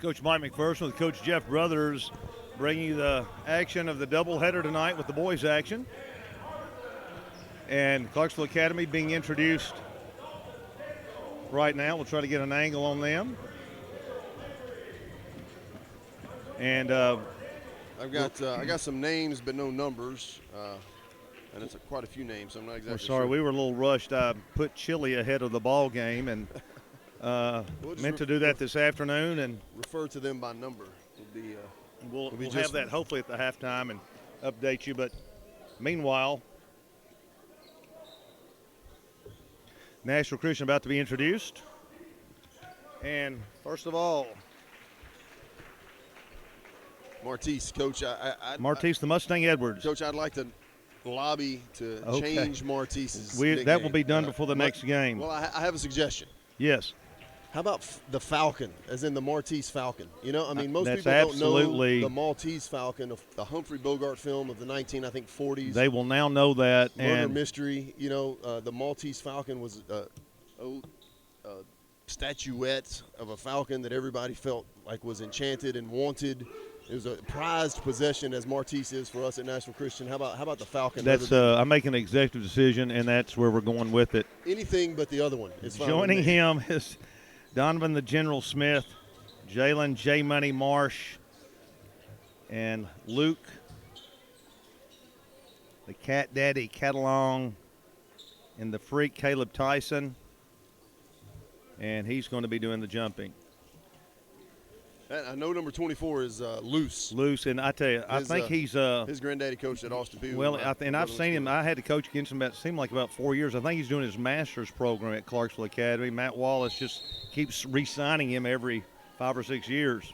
Coach Mike McPherson with Coach Jeff Brothers, bringing you the action of the doubleheader tonight with the boys' action. And Clarksville Academy being introduced right now. We'll try to get an angle on them. And I got some names but no numbers, and it's quite a few names. So I'm not exactly we're sorry, sure. we were a little rushed. I put Chili ahead of the ball game, and meant to do that this afternoon. And refer to them by number. We'll have that hopefully at the halftime and update you. But meanwhile, Nashville Christian about to be introduced. And first of all, Martise, Coach. Martise, the Mustang Edwards. Coach, I'd like to lobby to change Martise's that will be done before the next game. Well, I have a suggestion. Yes. How about the Falcon, as in the Martise Falcon? You know, I mean, most That's people don't absolutely know the Maltese Falcon, the Humphrey Bogart film of the 40s. They will now know that. Murder mystery. You know, the Maltese Falcon was a statuette of a falcon that everybody felt like was enchanted and wanted. It was a prized possession, as Martise is for us at Nashville Christian. How about the Falcon? That's I'm making an executive decision, and that's where we're going with it. Anything but the other one is fine. Joining him is Donovan the General Smith, Jalen J Money Marsh, and Luke the Cat Daddy Catalong, and the Freak Caleb Tyson, and he's going to be doing the jumping. I know number 24 is Loose, and I tell you, I think he's his granddaddy coached at Austin Peay. Well, I've seen him. I had to coach against him. It seemed like about 4 years. I think he's doing his master's program at Clarksville Academy. Matt Wallace just keeps re-signing him every 5 or 6 years.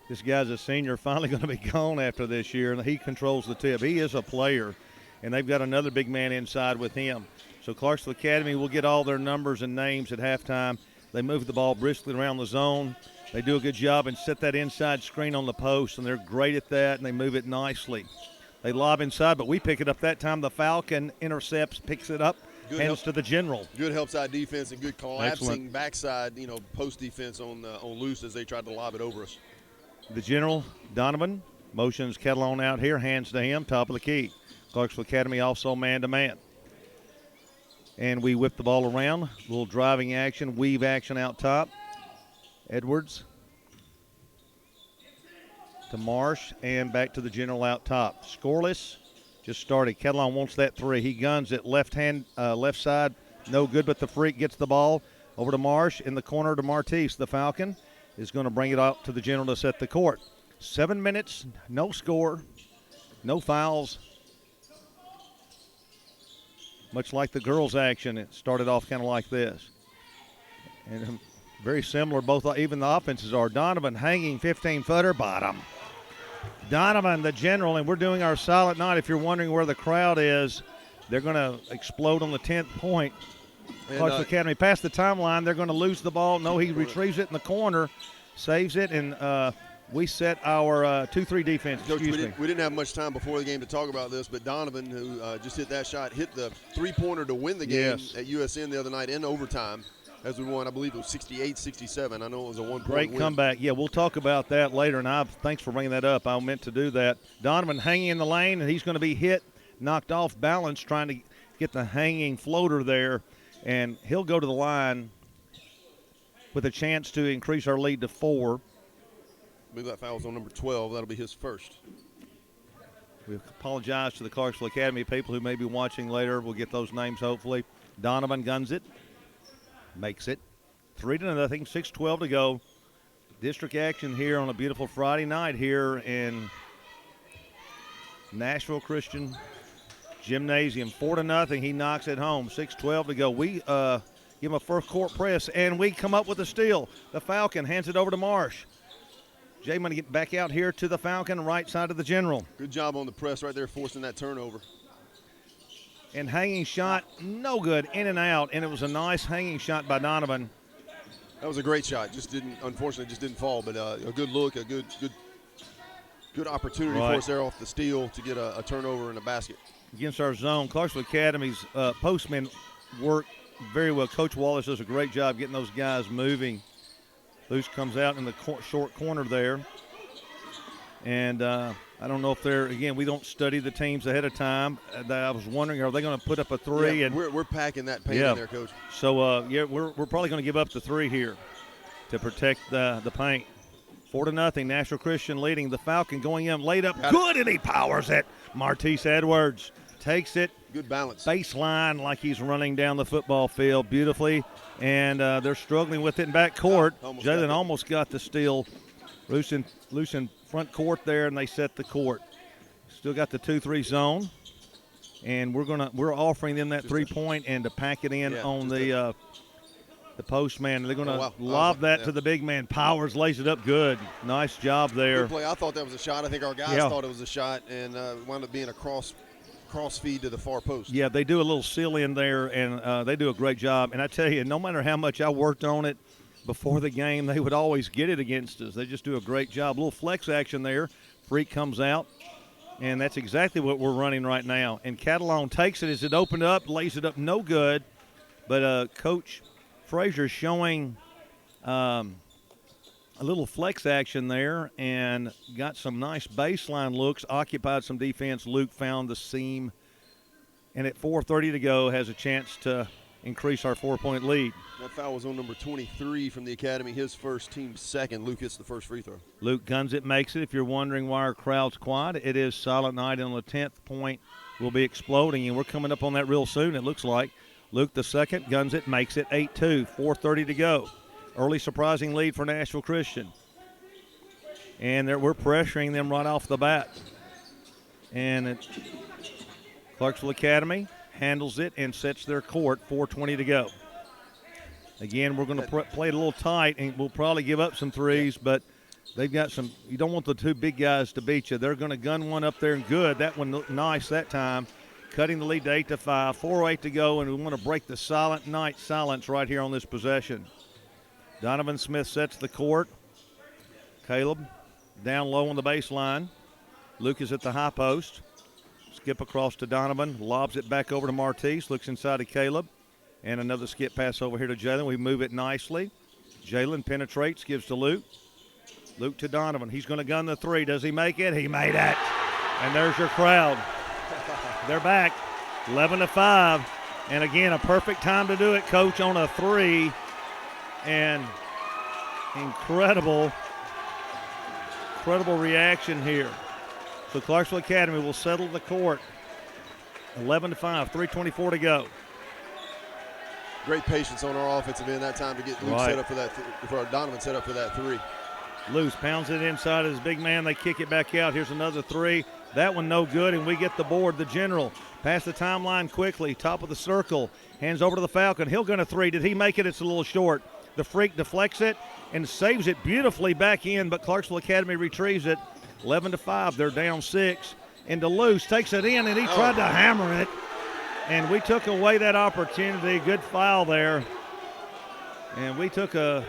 This guy's a senior, finally going to be gone after this year, and he controls the tip. He is a player, and they've got another big man inside with him. So Clarksville Academy will get all their numbers and names at halftime. They move the ball briskly around the zone. They do a good job and set that inside screen on the post, and they're great at that, and they move it nicely. They lob inside, but we pick it up that time. The Falcon intercepts, picks it up, hands to the General. Good help side defense and good collapsing backside, post defense on Loose as they tried to lob it over us. The General, Donovan, motions Kettle on out here, hands to him, top of the key. Clarksville Academy also man-to-man. And we whip the ball around, a little driving action, weave action out top. Edwards to Marsh and back to the General out top. Scoreless, just started. Catalan wants that three. He guns it left side, no good, but the Freak gets the ball over to Marsh in the corner to Martise. The Falcon is going to bring it out to the General to set the court. 7 minutes, no score, no fouls. Much like the girls' action, it started off kind of like this. And very similar, even the offenses are. Donovan hanging 15-footer, bottom. Donovan, the General, and we're doing our silent night. If you're wondering where the crowd is, they're going to explode on the 10th point. Clarksville Academy past the timeline. They're going to lose the ball. No, he retrieves it in the corner, saves it, and we set our 2-3 defense. Coach, we didn't have much time before the game to talk about this, but Donovan, who just hit that shot, hit the three-pointer to win the game at USN the other night in overtime. As we won, I believe it was 68-67. I know it was a one-point Great win. comeback. Yeah, we'll talk about that later, and thanks for bringing that up. I meant to do that. Donovan hanging in the lane, and he's going to be hit, knocked off balance, trying to get the hanging floater there, and he'll go to the line with a chance to increase our lead to 4. I believe that foul's on number 12. That'll be his first. We apologize to the Clarksville Academy people who may be watching later. We'll get those names hopefully. Donovan guns it. Makes it 3-0, 6:12 to go. District action here on a beautiful Friday night here in Nashville Christian Gymnasium. 4-0, he knocks it home. 6:12 to go. We give him a first court press, and we come up with a steal. The Falcon hands it over to Marsh. Jay going to get back out here to the Falcon, right side of the General. Good job on the press right there, forcing that turnover. And hanging shot, no good, in and out, and it was a nice hanging shot by Donovan. That was a great shot. Unfortunately, just didn't fall, but a good look, a good opportunity for us there off the steal to get a turnover and a basket. Against our zone, Clarksville Academy's postmen work very well. Coach Wallace does a great job getting those guys moving. Luce comes out in the short corner there. And I don't know if they're, again, we don't study the teams ahead of time. I was wondering, are they going to put up a three? Yeah, and we're packing that paint in there, Coach. So, we're probably going to give up the three here to protect the paint. 4-0, National Christian leading. The Falcon going in, laid up, good, and he powers it. Martise Edwards takes it. Good balance. Baseline like he's running down the football field beautifully. And they're struggling with it in back court. Jalen almost got the steal. Loose in front court there, and they set the court. Still got the 2-3 zone. And we're offering them that 3-point and to pack it in on the post man. They're going to lob that to the big man. Powers lays it up good. Nice job there. Good play. I thought that was a shot. I think our guys thought it was a shot, and wound up being a cross feed to the far post. Yeah, they do a little seal in there, and they do a great job. And I tell you, no matter how much I worked on it before the game, they would always get it against us. They just do a great job. A little flex action there. Freak comes out, and that's exactly what we're running right now. And Catalon takes it as it opened up, lays it up no good. But Coach Frazier showing a little flex action there and got some nice baseline looks, occupied some defense. Luke found the seam, and at 4:30 to go has a chance to increase our 4-point lead. That foul was on number 23 from the Academy, his first, team second. Luke hits the first free throw. Luke guns it, makes it. If you're wondering why our crowd's quiet, it is silent night, and on the 10th point will be exploding, and we're coming up on that real soon, it looks like. Luke the second guns it, makes it 8-2, 4:30 to go. Early surprising lead for Nashville Christian. And we're pressuring them right off the bat. And Clarksville Academy handles it and sets their court, 4:20 to go. Again, we're going to play it a little tight, and we'll probably give up some threes, but they've got some – you don't want the two big guys to beat you. They're going to gun one up there and good. That one looked nice that time. Cutting the lead to 8-5, 4:08 to go, and we want to break the silent night silence right here on this possession. Donovan Smith sets the court. Caleb down low on the baseline. Luke is at the high post. Skip across to Donovan, lobs it back over to Martise, looks inside to Caleb, and another skip pass over here to Jalen. We move it nicely. Jalen penetrates, gives to Luke. Luke to Donovan. He's going to gun the three. Does he make it? He made it. And there's your crowd. They're back, 11-5. And again, a perfect time to do it, Coach, on a three. And incredible reaction here. So Clarksville Academy will settle the court. 11-5, 3:24 to go. Great patience on our offensive end that time to get Luke set up for that, for Donovan set up for that three. Loose pounds it inside his big man. They kick it back out. Here's another three. That one no good, and we get the board. The general past the timeline quickly. Top of the circle. Hands over to the Falcon. He'll gun a three. Did he make it? It's a little short. The Freak deflects it and saves it beautifully back in, but Clarksville Academy retrieves it. 11-5. They're down 6. And DeLuce takes it in, and he tried to hammer it. And we took away that opportunity. Good foul there. And we took a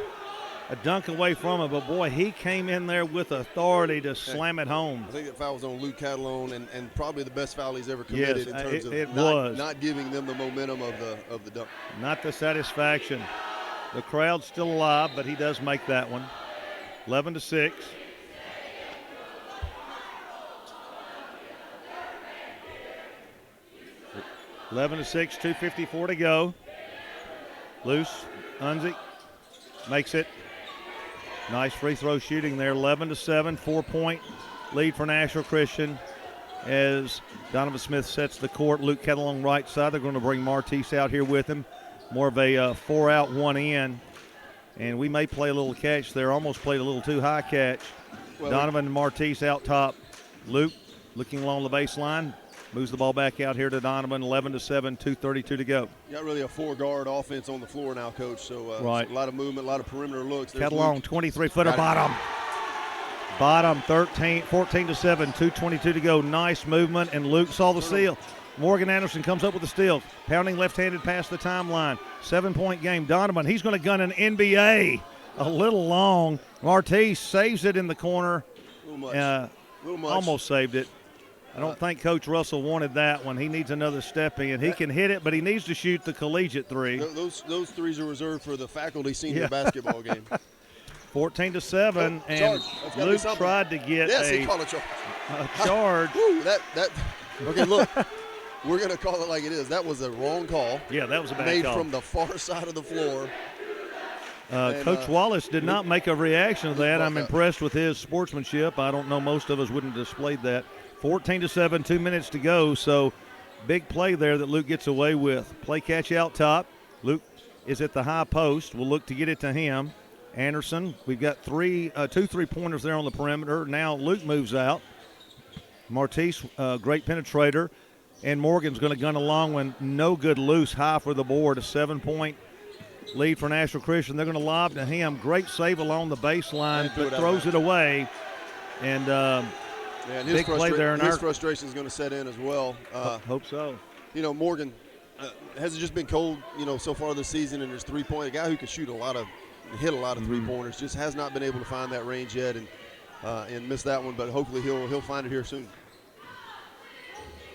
dunk away from him, but boy, he came in there with authority to slam it home. I think that foul was on Luke Catalon, and probably the best foul he's ever committed in terms of not giving them the momentum of the dunk. Not the satisfaction. The crowd's still alive, but he does make that one. 11-6. (11-6), 2:54 to go. Loose, Unzik makes it. Nice free throw shooting there. 11-7, 4-point lead for Nashville Christian as Donovan Smith sets the court. Luke Kettle on right side. They're going to bring Martise out here with him. More of a 4 out, 1 in. And we may play a little catch there. Almost played a little too high catch. Well, Donovan and Martise out top. Luke looking along the baseline. Moves the ball back out here to Donovan. 11-7, 2:32 to go. Got really a 4-guard offense on the floor now, Coach. So a lot of movement, a lot of perimeter looks. Catalon, 23-footer bottom. Bottom, 14-7, 2:22 to go. Nice movement, and Luke saw the steal. Morgan Anderson comes up with the steal. Pounding left-handed past the timeline. 7-point game. Donovan, he's going to gun an NBA. A little long. Martise saves it in the corner. A little much. Almost saved it. I don't think Coach Russell wanted that one. He needs another step in. He can hit it, but he needs to shoot the collegiate three. Those threes are reserved for the faculty senior basketball game. 14-7, and charge. Luke tried to get he called a charge. A charge. Okay, look, we're going to call it like it is. That was a wrong call. Yeah, that was a bad made call. From the far side of the floor. Coach Wallace did not make a reaction to that. I'm impressed with his sportsmanship. I don't know, most of us wouldn't have displayed that. 14-7, 2 minutes to go, so big play there that Luke gets away with. Play catch out top. Luke is at the high post. We'll look to get it to him. Anderson, we've got two three-pointers there on the perimeter. Now Luke moves out. Martise, great penetrator. And Morgan's going to gun along when no good loose high for the board. A 7-point lead for Nashville Christian. They're going to lob to him. Great save along the baseline, but throws it away. And big play there. His frustration is going to set in as well. Hope so. Morgan hasn't just been cold, so far this season in his three-point. A guy who can hit a lot of three-pointers, just has not been able to find that range yet and missed that one, but hopefully he'll find it here soon.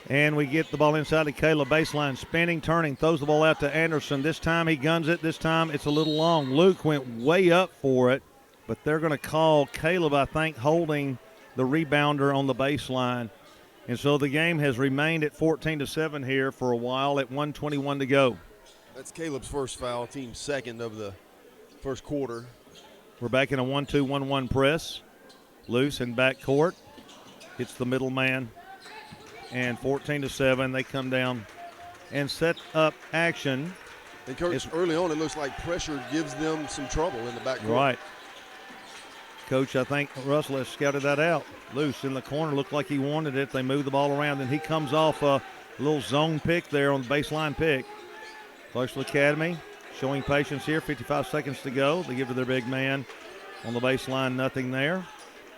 And we get the ball inside to Caleb, baseline, spinning, turning, throws the ball out to Anderson. This time he guns it. This time it's a little long. Luke went way up for it, but they're going to call Caleb, I think, holding the rebounder on the baseline. And so the game has remained at 14-7 here for a while at 1:21 to go. That's Caleb's first foul, team's second of the first quarter. We're back in a 1-2-1-1 press. Loose in back court. Hits the middle man. And 14-7, they come down and set up action. And Coach, early on, it looks like pressure gives them some trouble in the back court. Right. Coach, I think Russell has scouted that out. Loose in the corner, looked like he wanted it. They move the ball around, and he comes off a little zone pick there on the baseline pick. Clarksville Academy showing patience here, 55 seconds to go. They give to their big man on the baseline, nothing there.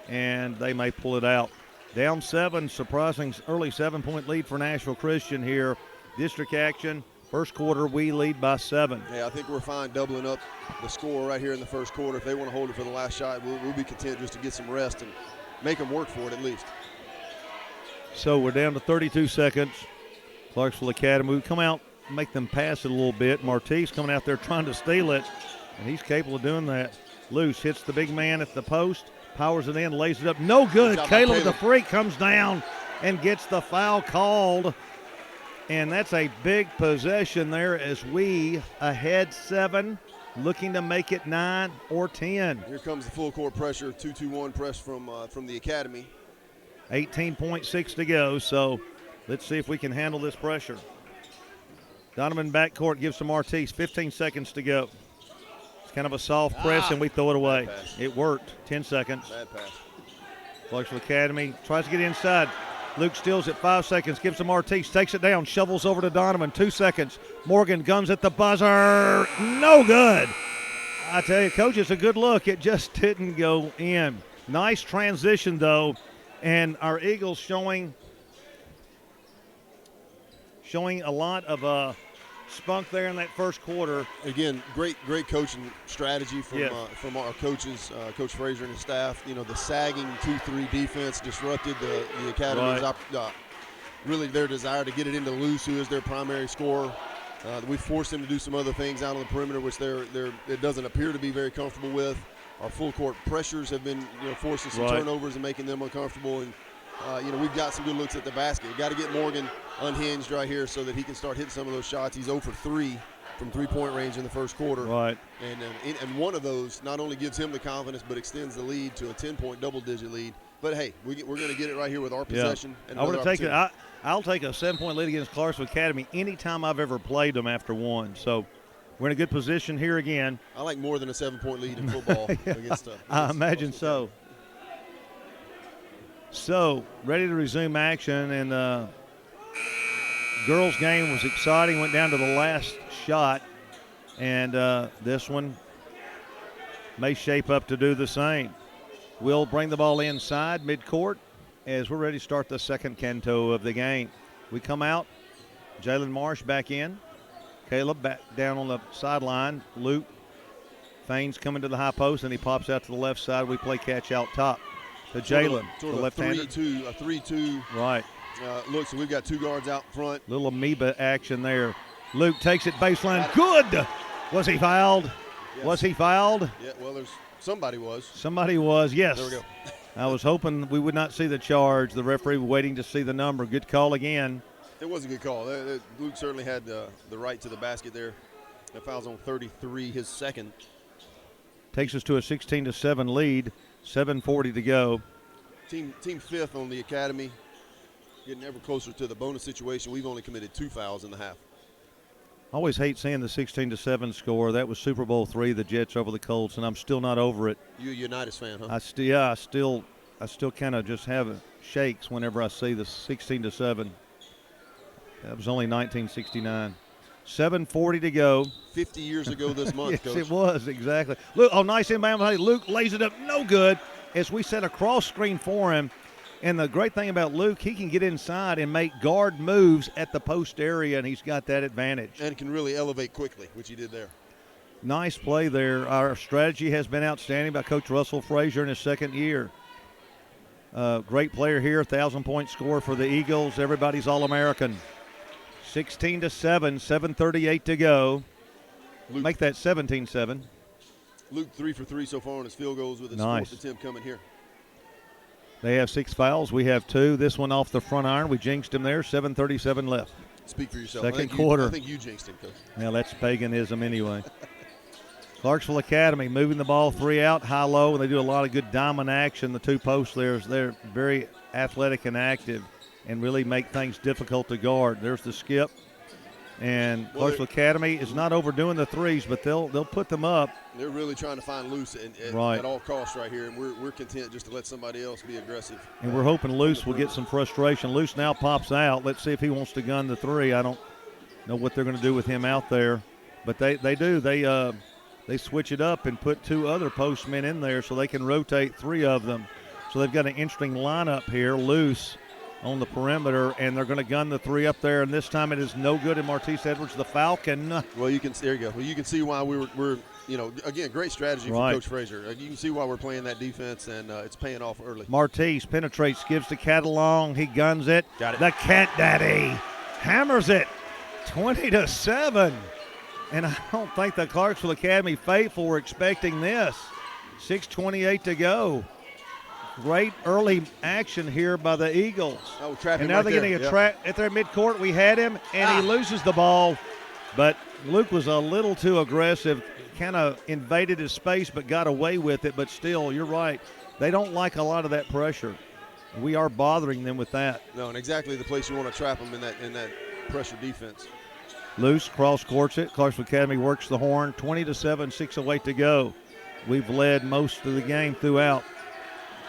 And they may pull it out. Down 7, surprising early 7-point lead for Nashville Christian here. District action, first quarter, we lead by 7. Yeah, I think we're fine doubling up the score right here in the first quarter. If they want to hold it for the last shot, we'll be content just to get some rest and make them work for it at least. So we're down to 32 seconds. Clarksville Academy, we come out, make them pass it a little bit. Martise coming out there trying to steal it, and he's capable of doing that. Loose hits the big man at the post. Powers it in, lays it up. No good. Caleb the freak comes down and gets the foul called. And that's a big possession there as we ahead 7, looking to make it 9 or 10. Here comes the full court pressure, 2-2-1 press from the Academy. 18.6 to go, so let's see if we can handle this pressure. Donovan backcourt gives to Martise, 15 seconds to go. Kind of a soft press, and we throw it away. It worked. 10 seconds. Bad pass. Clarksville Academy tries to get inside. Luke steals it, 5 seconds, gives to Martise, takes it down, shovels over to Donovan, 2 seconds. Morgan guns at the buzzer. No good. I tell you, Coach, it's a good look. It just didn't go in. Nice transition, though, and our Eagles showing a lot of spunk there in that first quarter. Again, great coaching strategy from our coaches, Coach Frazier and his staff. The sagging 2-3 defense disrupted the Academy's really their desire to get it into Luce, who is their primary scorer. We forced them to do some other things out on the perimeter, which it doesn't appear to be very comfortable with. Our full court pressures have been forcing some turnovers and making them uncomfortable. And we've got some good looks at the basket. We've got to get Morgan unhinged right here so that he can start hitting some of those shots. He's 0 for 3 from three-point range in the first quarter. Right. And one of those not only gives him the confidence but extends the lead to a 10-point double-digit lead. But, hey, we're going to get it right here with our possession. And I'll take a 7-point lead against Clarksville Academy anytime I've ever played them after one. So we're in a good position here again. I like more than a 7-point lead in football against I imagine so. So, ready to resume action, and girls' game was exciting, went down to the last shot, and this one may shape up to do the same. We'll bring the ball inside midcourt as we're ready to start the second canto of the game. We come out, Jalen Marsh back in, Caleb back down on the sideline, Luke feigns coming to the high post, and he pops out to the left side. We play catch out top. To Jalen, the left-hander. 3-2. Right. Look, so we've got 2 guards out front. Little amoeba action there. Luke takes it baseline. Good. Was he fouled? Yes. Was he fouled? Yeah, well, Somebody was. Somebody was, yes. There we go. I was hoping we would not see the charge. The referee waiting to see the number. Good call again. It was a good call. Luke certainly had the right to the basket there. That foul's on 33, his second. Takes us to a 16-7 lead. 7:40 to go. Team fifth on the Academy. Getting ever closer to the bonus situation. We've only committed 2 fouls in the half. I always hate seeing the 16-7 score. That was Super Bowl III, the Jets over the Colts, and I'm still not over it. You a Unitas fan, huh? I still kind of just have shakes whenever I see the 16-7. That was only 1969. 7:40 to go. 50 years ago this month, Yes, Coach. it was, exactly. Luke, nice inbound. Luke lays it up, no good, as we set a cross screen for him. And the great thing about Luke, he can get inside and make guard moves at the post area, and he's got that advantage. And can really elevate quickly, which he did there. Nice play there. Our strategy has been outstanding by Coach Russell Frazier in his second year. Great player here, 1,000-point score for the Eagles. Everybody's All-American. 16-7, 7:38 to go. Luke, Make that 17-7. Luke 3 for 3 so far on his field goals with his Nice. fourth attempt coming here. They have 6 fouls. We have 2. This one off the front iron. We jinxed him there. 7:37 left. Speak for yourself. Second I quarter. think you jinxed him, Coach. Now that's paganism anyway. Clarksville Academy moving the ball 3 out, high-low, and they do a lot of good diamond action. The 2 posts there, they're very athletic and active and really make things difficult to guard. There's the skip. And Clarksville Academy is not overdoing the threes, but they'll put them up. They're really trying to find Luce at all costs right here, and we're content just to let somebody else be aggressive. And we're hoping Luce will get some frustration. Luce now pops out. Let's see if he wants to gun the 3. I don't know what they're going to do with him out there, but they do. They switch it up and put 2 other postmen in there so they can rotate 3 of them. So they've got an interesting lineup here. Luce on the perimeter, and they're going to gun the 3 up there, and this time it is no good. And Martise Edwards, the Falcon. Well, there you go. Well, you can see why we're again, great strategy from Coach Frazier. You can see why we're playing that defense, and it's paying off early. Martise penetrates, gives the Cat along. He guns it. Got it. The Cat Daddy hammers it, 20-7. And I don't think the Clarksville Academy faithful were expecting this. 6:28 to go. Great early action here by the Eagles. Oh, trapping and now right they're getting a trap at their midcourt. We had him, and he loses the ball. But Luke was a little too aggressive, kind of invaded his space but got away with it. But still, you're right. They don't like a lot of that pressure. We are bothering them with that. No, and exactly the place you want to trap them in that pressure defense. Luce cross courts it. Clarksville Academy works the horn. 20-7, 6:08 to go. We've led most of the game throughout.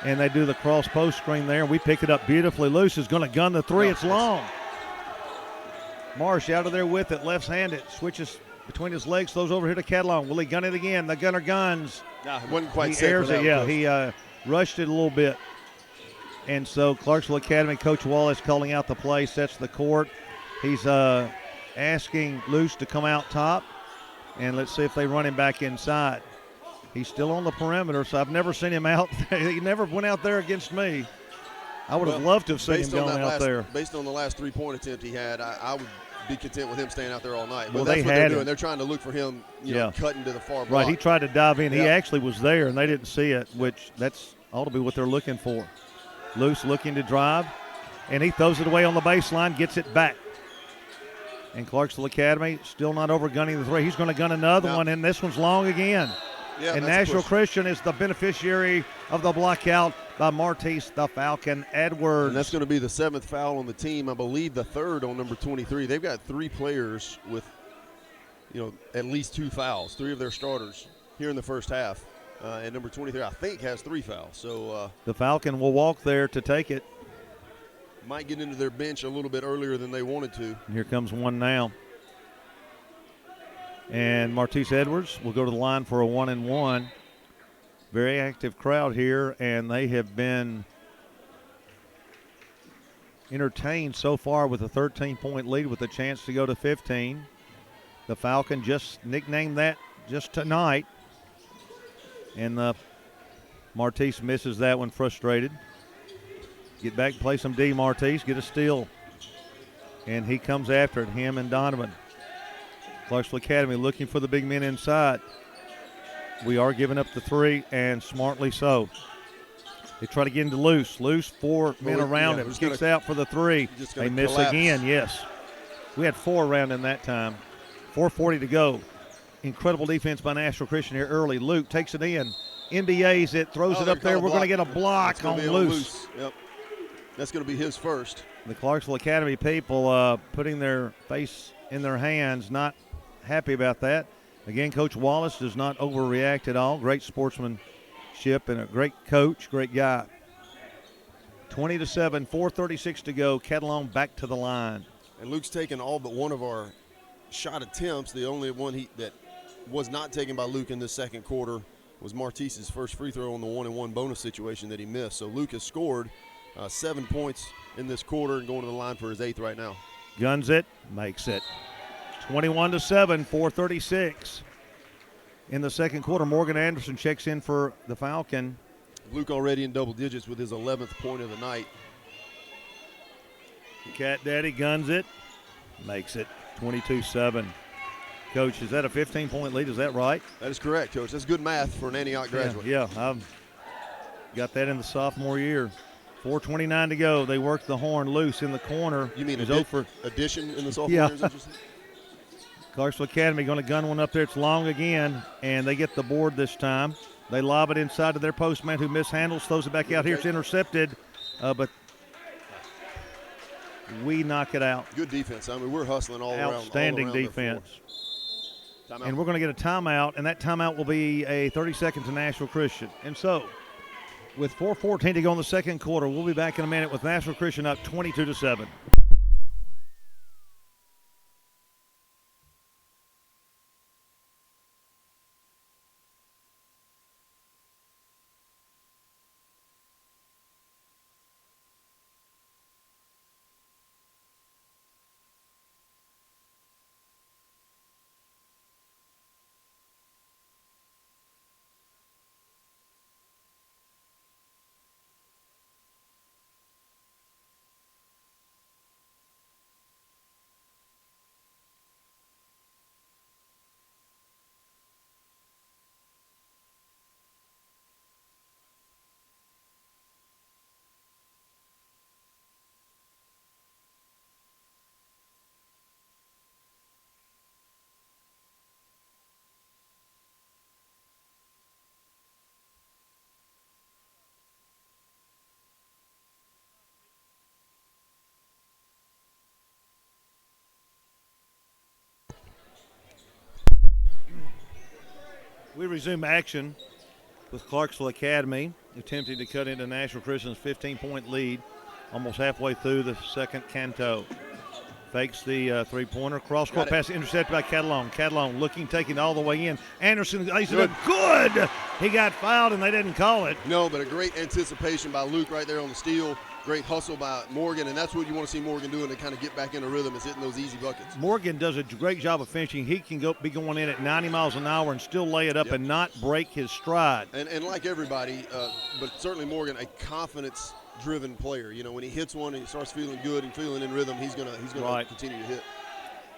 And they do the cross post screen there, and we pick it up beautifully. Luce is going to gun the 3. It's long. Marsh out of there with it, left-handed, switches between his legs, throws over here to Catalon. Will he gun it again? The gunner guns. No, it wasn't quite he set airs for that. it. Yeah, he rushed it a little bit. And so Clarksville Academy, Coach Wallace calling out the play, sets the court. He's asking Luce to come out top, and let's see if they run him back inside. He's still on the perimeter, so I've never seen him out. He never went out there against me. I would have loved to have seen him going out there. Based on the last 3-point attempt he had, I would be content with him staying out there all night. But Well, that's they what they're had doing. him. They're trying to look for him, cutting to the far block. Right, he tried to dive in. He Yeah. actually was there, and they didn't see it, which that's ought to be what they're looking for. Luce looking to drive, and he throws it away on the baseline, gets it back. And Clarksville Academy still not over-gunning the 3. He's going to gun another one, and this one's long again. Yeah, and that's Nashville push. Christian is the beneficiary of the blockout by Martise the Falcon Edwards. And that's going to be the 7th foul on the team. I believe the 3rd on number 23. They've got 3 players with, at least 2 fouls. 3 of their starters here in the first half. And number 23, I think, has 3 fouls. So the Falcon will walk there to take it. Might get into their bench a little bit earlier than they wanted to. And here comes one now. And Martise Edwards will go to the line for a 1-and-1. Very active crowd here, and they have been entertained so far with a 13-point lead with a chance to go to 15. The Falcon just nicknamed that just tonight. And Martise misses that one, frustrated. Get back, play some D, Martise, get a steal. And he comes after it, him and Donovan. Clarksville Academy looking for the big men inside. We are giving up the 3, and smartly so. They try to get into Luce. Luce, 4 men around him. Kicks out for the 3. They miss again, yes. We had 4 around him that time. 4:40 to go. Incredible defense by Nashville Christian here early. Luke takes it in. NBA's it, throws it up there. We're going to get a block on Luce. Yep. That's going to be his first. The Clarksville Academy people putting their face in their hands, not happy about that. Again, Coach Wallace does not overreact at all. Great sportsmanship and a great coach, great guy. 20-7, 4:36 to go. Catalon back to the line. And Luke's taken all but one of our shot attempts. The only one that was not taken by Luke in the second quarter was Martise's first free throw on the 1-and-1 bonus situation that he missed. So Luke has scored 7 points in this quarter and going to the line for his 8th right now. Guns it, makes it. 21-7, 4:36. In the second quarter, Morgan Anderson checks in for the Falcon. Luke already in double digits with his 11th point of the night. Cat Daddy guns it, makes it. 22-7. Coach, is that a 15-point lead? Is that right? That is correct, Coach. That's good math for an Antioch graduate. Yeah, I've got that in the sophomore year. 4:29 to go. They work the horn loose in the corner. You mean addition in the sophomore year? Yeah. Clarksville Academy going to gun one up there. It's long again, and they get the board this time. They lob it inside to their postman who mishandles, throws it back out here. It's intercepted, but we knock it out. Good defense. I mean, we're hustling all around. Outstanding defense. And we're going to get a timeout, and that timeout will be a 30-second to Nashville Christian. And so, with 4:14 to go in the second quarter, we'll be back in a minute with Nashville Christian up 22-7. We resume action with Clarksville Academy attempting to cut into Nashville Christian's 15-point lead almost halfway through the second canto. Fakes the three-pointer. Cross-court pass intercepted by Catalon. Catalon looking, taking it all the way in. Anderson, good. He got fouled, and they didn't call it. No, but a great anticipation by Luke right there on the steal. Great hustle by Morgan, and that's what you want to see Morgan doing to kind of get back in a rhythm, is hitting those easy buckets. Morgan does a great job of finishing. He can be going in at 90 miles an hour and still lay it up and not break his stride. And like everybody, but certainly Morgan, a confidence-driven player. You know, when he hits one and he starts feeling good and feeling in rhythm, he's gonna continue to hit.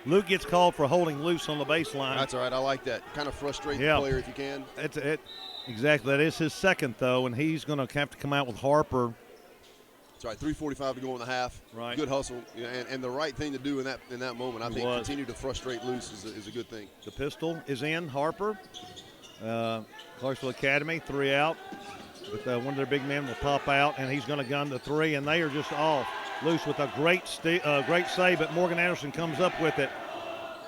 Luke gets called for holding loose on the baseline. That's all right. I like that. Kind of frustrate the player if you can. Exactly. That is his second, though, and he's going to have to come out with Harper. That's right, 3:45 to go in the half. Right. Good hustle, and the right thing to do in that moment. I think continue to frustrate Luce is a good thing. The pistol is in. Harper, Clarksville Academy, 3 out. But one of their big men will pop out, and he's going to gun the 3, and they are just off. Luce with a great save, but Morgan Anderson comes up with it,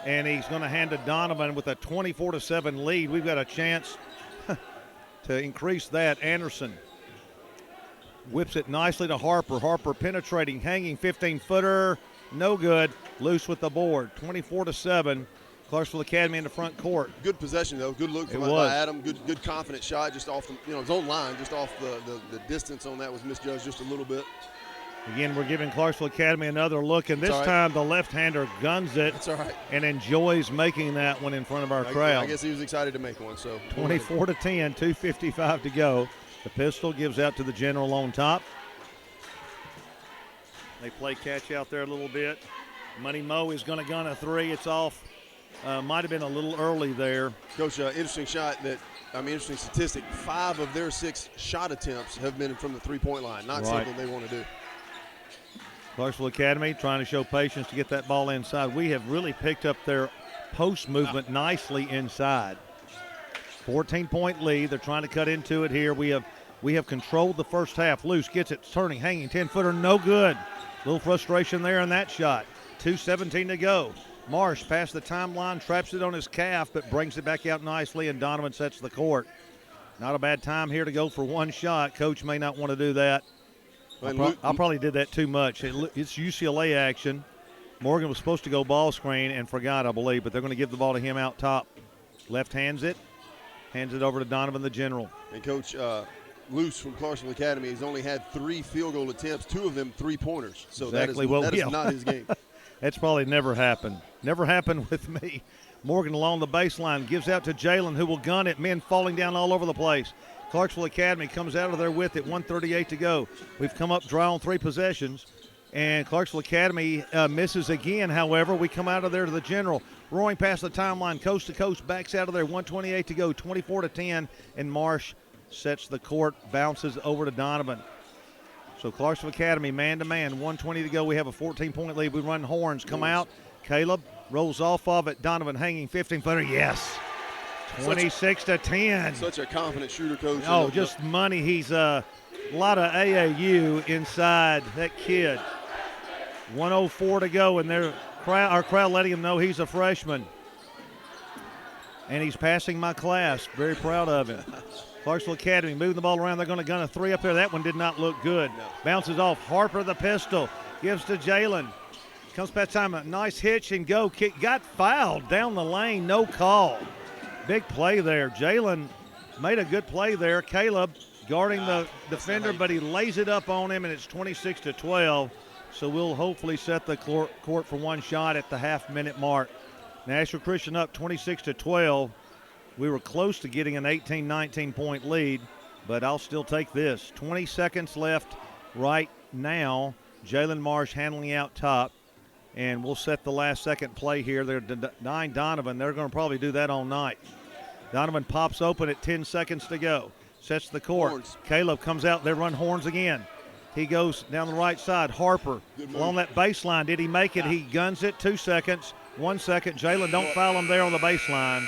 and he's going to hand to Donovan with a 24-7 lead. We've got a chance to increase that. Anderson whips it nicely to Harper. Harper penetrating, hanging 15-footer, no good. Luce with the board, 24-7. Clarksville Academy in the front court. Good possession though. Good look by Adam. Good confident shot, just off his own line, just off the distance on that was misjudged just a little bit. Again, we're giving Clarksville Academy another look, and this time the left-hander guns it. That's all right. And enjoys making that one in front of our crowd. I guess he was excited to make one. So 24-10, 2:55 to go. The pistol gives out to the general on top. They play catch out there a little bit. Money Mo is going to gun a 3. It's off Might have been a little early there. Coach, interesting interesting statistic. 5 of their 6 shot attempts have been from the three-point line. Not something they want to do. Clarksville Academy trying to show patience to get that ball inside. We have really picked up their post movement nicely inside. 14-point lead. They're trying to cut into it here. We have controlled the first half. Loose gets it, turning, hanging, 10-footer, no good. A little frustration there in that shot. 2:17 to go. Marsh past the timeline, traps it on his calf, but brings it back out nicely, and Donovan sets the court. Not a bad time here to go for one shot. Coach may not want to do that. I probably did that too much. It's UCLA action. Morgan was supposed to go ball screen and forgot, I believe, but they're going to give the ball to him out top. Left hands it over to Donovan, the general. And Coach Luce from Clarksville Academy has only had 3 field goal attempts, 2 of them 3-pointers. So exactly. that is not his game. That's probably never happened. Never happened with me. Morgan along the baseline, gives out to Jalen, who will gun it. Men falling down all over the place. Clarksville Academy comes out of there with it, 1:38 to go. We've come up dry on 3 possessions, and Clarksville Academy misses again. However, we come out of there to the general. Roaring past the timeline, coast to coast, backs out of there, 1:28 to go, 24-10, and Marsh sets the court, bounces over to Donovan. So Clarksville Academy, man-to-man, 1:20 to go. We have a 14-point lead. We run horns, come out. Caleb rolls off of it. Donovan hanging 15-footer, yes. 26-10. Such a confident shooter, Coach. Oh, just money. He's a lot of AAU inside that kid. 1:04 to go, and our crowd letting him know he's a freshman. And he's passing my class. Very proud of him. Clarksville Academy moving the ball around. They're going to gun a 3 up there. That one did not look good. No. Bounces off. Harper, the pistol, gives to Jalen. Comes past time, a nice hitch and go. Kick. Got fouled down the lane. No call. Big play there. Jalen made a good play there. Caleb guarding the defender, but he lays it up on him, and it's 26-12. So we'll hopefully set the court for one shot at the half-minute mark. Nashville Christian up 26-12. We were close to getting an 18-19-point lead, but I'll still take this. 20 seconds left right now. Jalen Marsh handling out top, and we'll set the last second play here. They're denying Donovan. They're going to probably do that all night. Donovan pops open at 10 seconds to go. Sets the court. Horns. Caleb comes out. They run horns again. He goes down the right side. Harper along that baseline. Did he make it? He guns it. 2 seconds. 1 second. Jalen, don't foul him there on the baseline.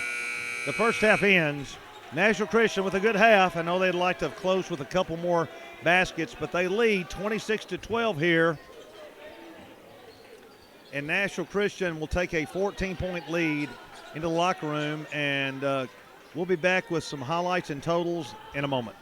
The first half ends. Nashville Christian with a good half. I know they'd like to have closed with a couple more baskets, but they lead 26-12 here. And Nashville Christian will take a 14-point lead into the locker room, and we'll be back with some highlights and totals in a moment.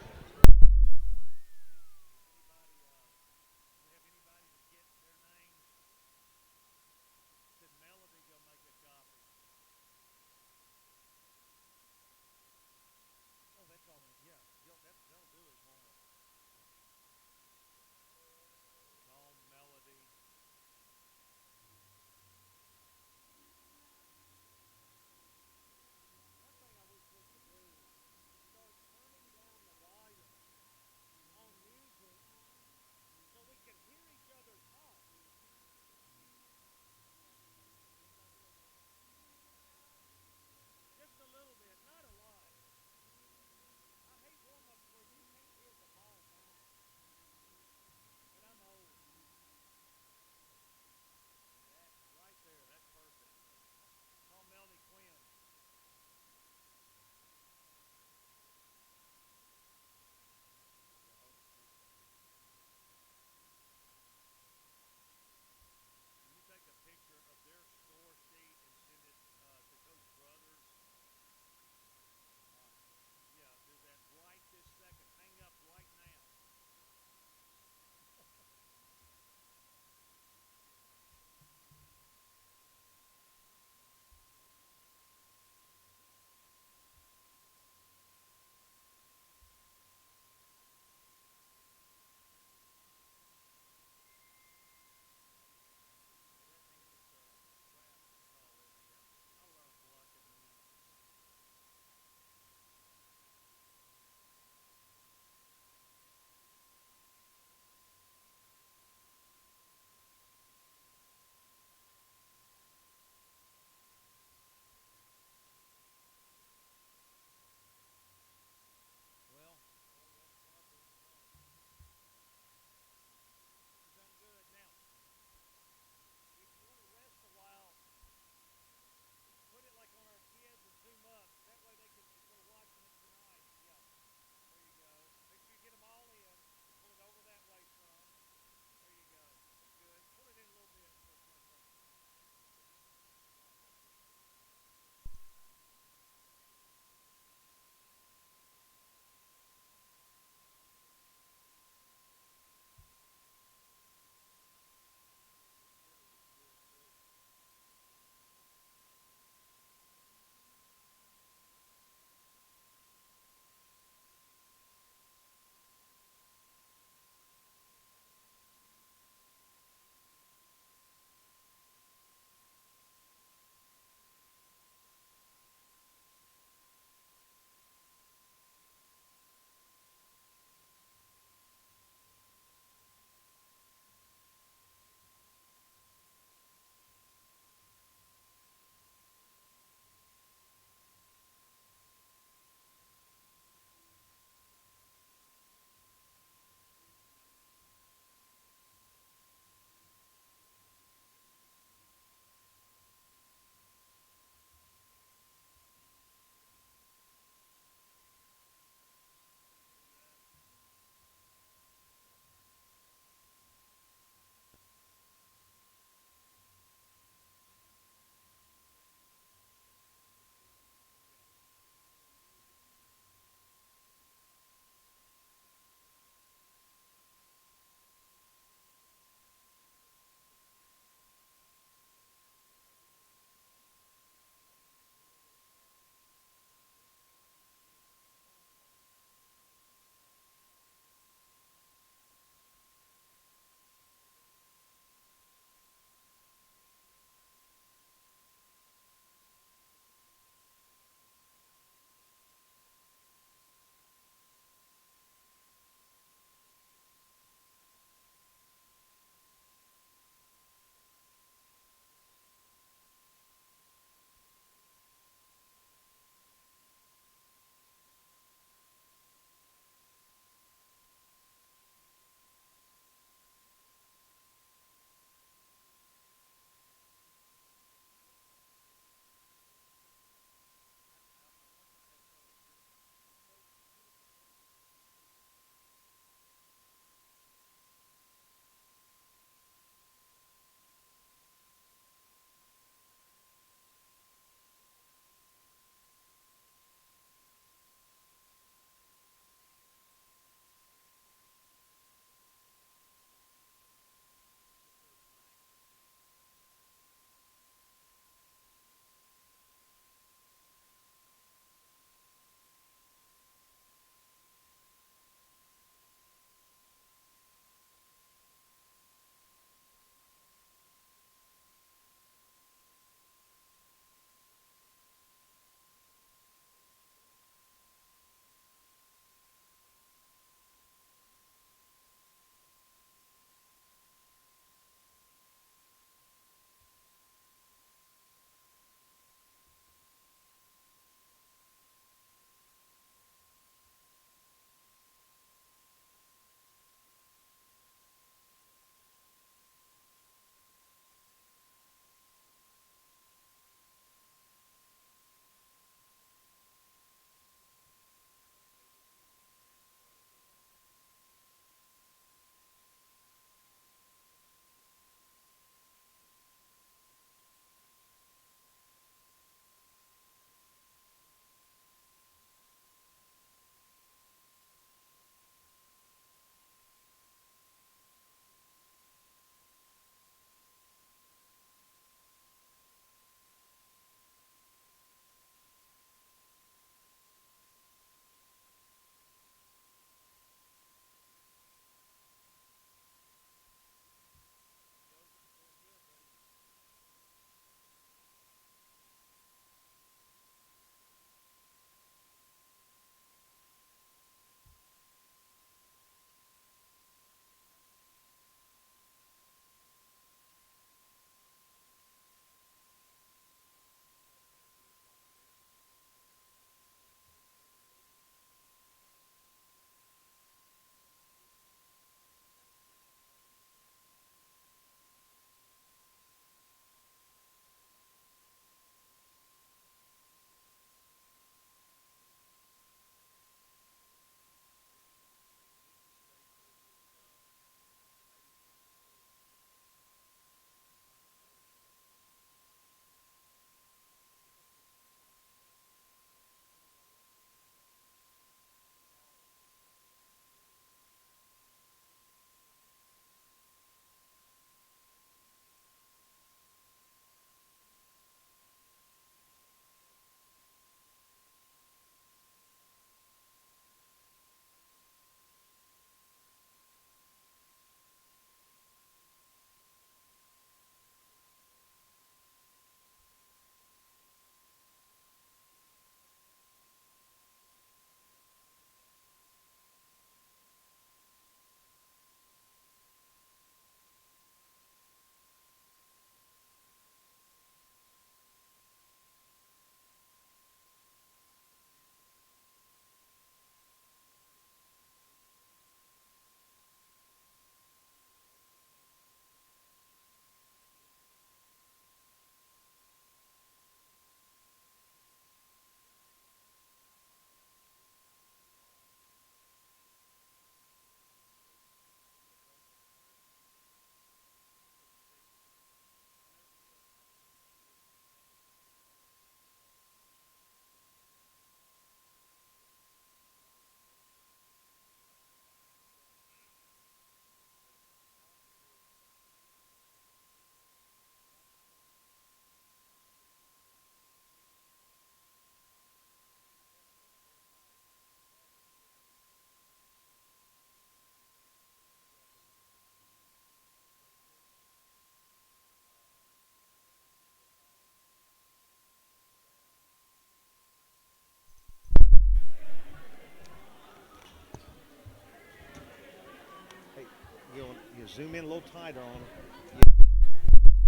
zoom in a little tighter on him.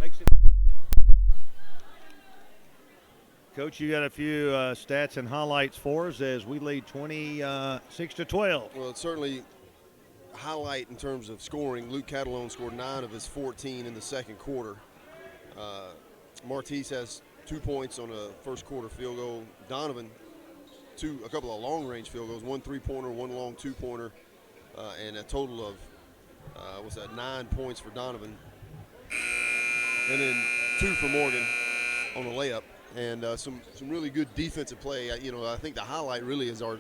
Makes it. Coach, you got a few stats and highlights for us as we lead 26-12. Well, it's certainly highlight in terms of scoring. Luke Catalone scored 9 of his 14 in the second quarter. Martise has 2 points on a first quarter field goal. Donovan, a couple of long range field goals, 1 3-pointer, 1 long 2-pointer, and a total of 9 points for Donovan. And then 2 for Morgan on a layup. And some really good defensive play. I think the highlight really is our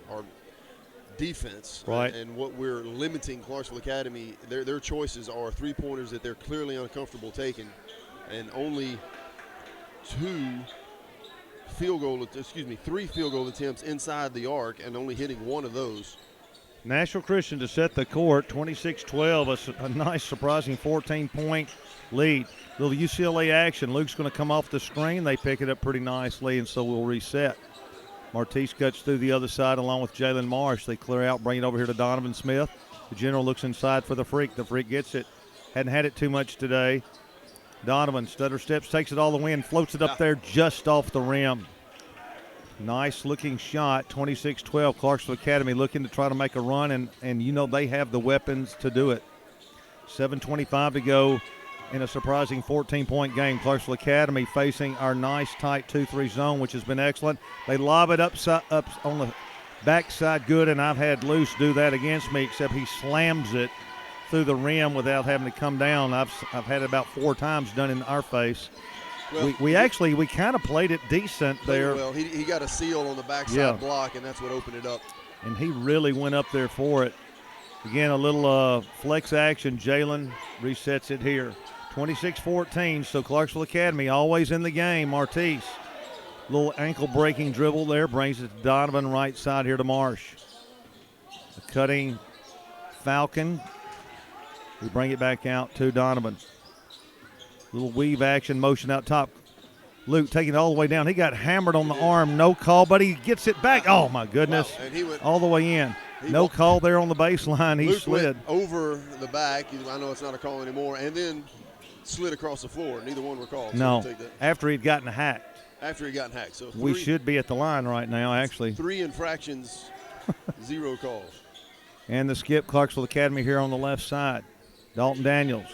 defense. Right. And what we're limiting Clarksville Academy, their choices are 3-pointers that they're clearly uncomfortable taking, and only 3 field goal attempts inside the arc, and only hitting 1 of those. Nashville Christian to set the court, 26-12, a nice surprising 14-point lead. Little UCLA action. Luke's going to come off the screen. They pick it up pretty nicely, and so we'll reset. Martise cuts through the other side along with Jalen Marsh. They clear out, bring it over here to Donovan Smith. The general looks inside for the Freak. The Freak gets it. Hadn't had it too much today. Donovan stutter steps, takes it all the way and floats it up there just off the rim. Nice looking shot, 26-12. Clarksville Academy looking to try to make a run, and they have the weapons to do it. 7:25 to go in a surprising 14-point game. Clarksville Academy facing our nice tight 2-3 zone, which has been excellent. They lob it up on the backside good, and I've had Luce do that against me, except he slams it through the rim without having to come down. I've had it about 4 times done in our face. Well, we kind of played it decent there. Well, he got a seal on the backside block, and that's what opened it up. And he really went up there for it. Again, a little flex action. Jalen resets it here. 26-14, so Clarksville Academy always in the game. Martise, little ankle-breaking dribble there, brings it to Donovan, right side here to Marsh. A cutting Falcon. We bring it back out to Donovan. Little weave action, motion out top. Luke taking it all the way down. He got hammered on the arm, no call, but he gets it back. Oh, my goodness. Wow. And he went all the way in. No call there on the baseline. He Luke slid. Went over the back. I know it's not a call anymore. And then slid across the floor. Neither one were called. So no, we'll take that. After he'd gotten hacked. So we should be at the line right now, actually. 3 infractions, 0 calls. And the skip, Clarksville Academy here on the left side. Dalton Daniels.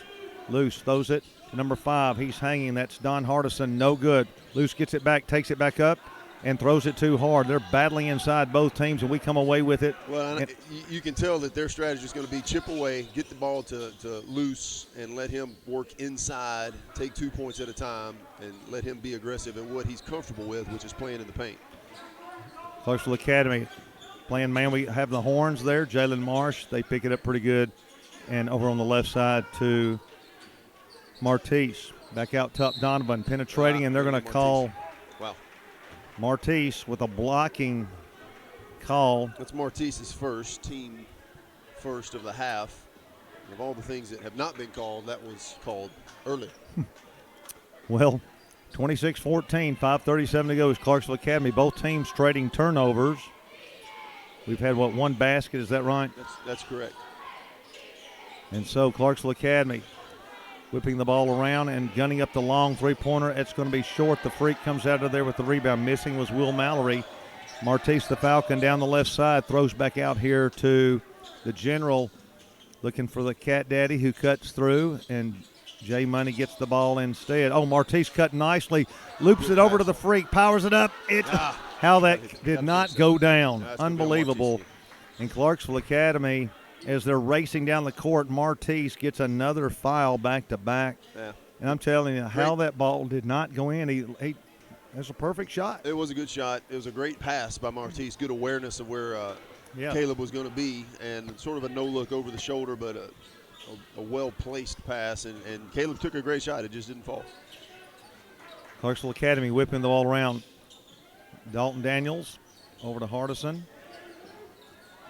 Luce throws it to number 5. He's hanging. That's Don Hardison. No good. Luce gets it back, takes it back up, and throws it too hard. They're battling inside both teams, and we come away with it. Well, you can tell that their strategy is going to be chip away, get the ball to Luce, and let him work inside, take 2 points at a time, and let him be aggressive in what he's comfortable with, which is playing in the paint. Clarksville Academy playing man. We have the horns there. Jalen Marsh, they pick it up pretty good. And over on the left side to Martise. Back out top, Donovan penetrating, and they're going to call Martise with a blocking call. That's Martise's team first of the half. And of all the things that have not been called, that was called early. Well, 26-14, 5:37 to go is Clarksville Academy. Both teams trading turnovers. We've had, 1 basket, is that right? That's correct. And so Clarksville Academy whipping the ball around and gunning up the long 3-pointer. It's going to be short. The Freak comes out of there with the rebound. Missing was Will Mallory. Martise the Falcon down the left side throws back out here to the general, looking for the Cat Daddy who cuts through, and Jay Money gets the ball instead. Oh, Martise cut nicely, loops it over to the Freak, powers it up. How that did not go down. Unbelievable. And Clarksville Academy, as they're racing down the court, Martise gets another foul back-to-back. Yeah. And I'm telling you, how that ball did not go in. He that's a perfect shot. It was a good shot. It was a great pass by Martise. Good awareness of where Caleb was going to be, and sort of a no-look over the shoulder, but a well-placed pass. And Caleb took a great shot. It just didn't fall. Clarksville Academy whipping the ball around. Dalton Daniels over to Hardison.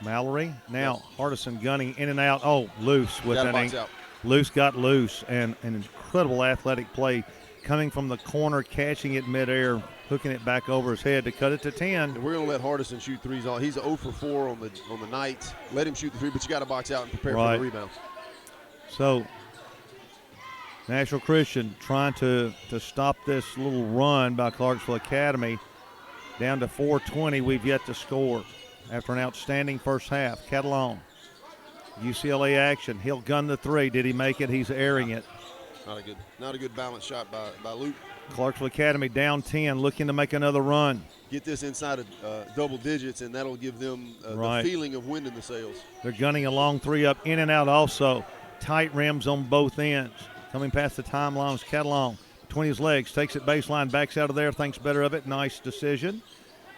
Mallory. Now Hardison gunning in and out. Oh, Luce with that. Luce got loose, and an incredible athletic play coming from the corner, catching it midair, hooking it back over his head to cut it to 10. And we're going to let Hardison shoot threes. He's 0 for 4 on the night. Let him shoot the 3, but you got to box out and prepare for the rebound. So National Christian trying to stop this little run by Clarksville Academy. Down to 4:20, we've yet to score after an outstanding first half. Catalon, UCLA action. He'll gun the three. Did he make it? He's airing it. Not a good balanced shot by Luke. Clarksville Academy down 10, looking to make another run. Get this inside of double digits, and that'll give them the feeling of wind in the sails. They're gunning a long three up, in and out also. Tight rims on both ends. Coming past the timeline is Catalon. Between his legs, takes it baseline, backs out of there, thinks better of it. Nice decision.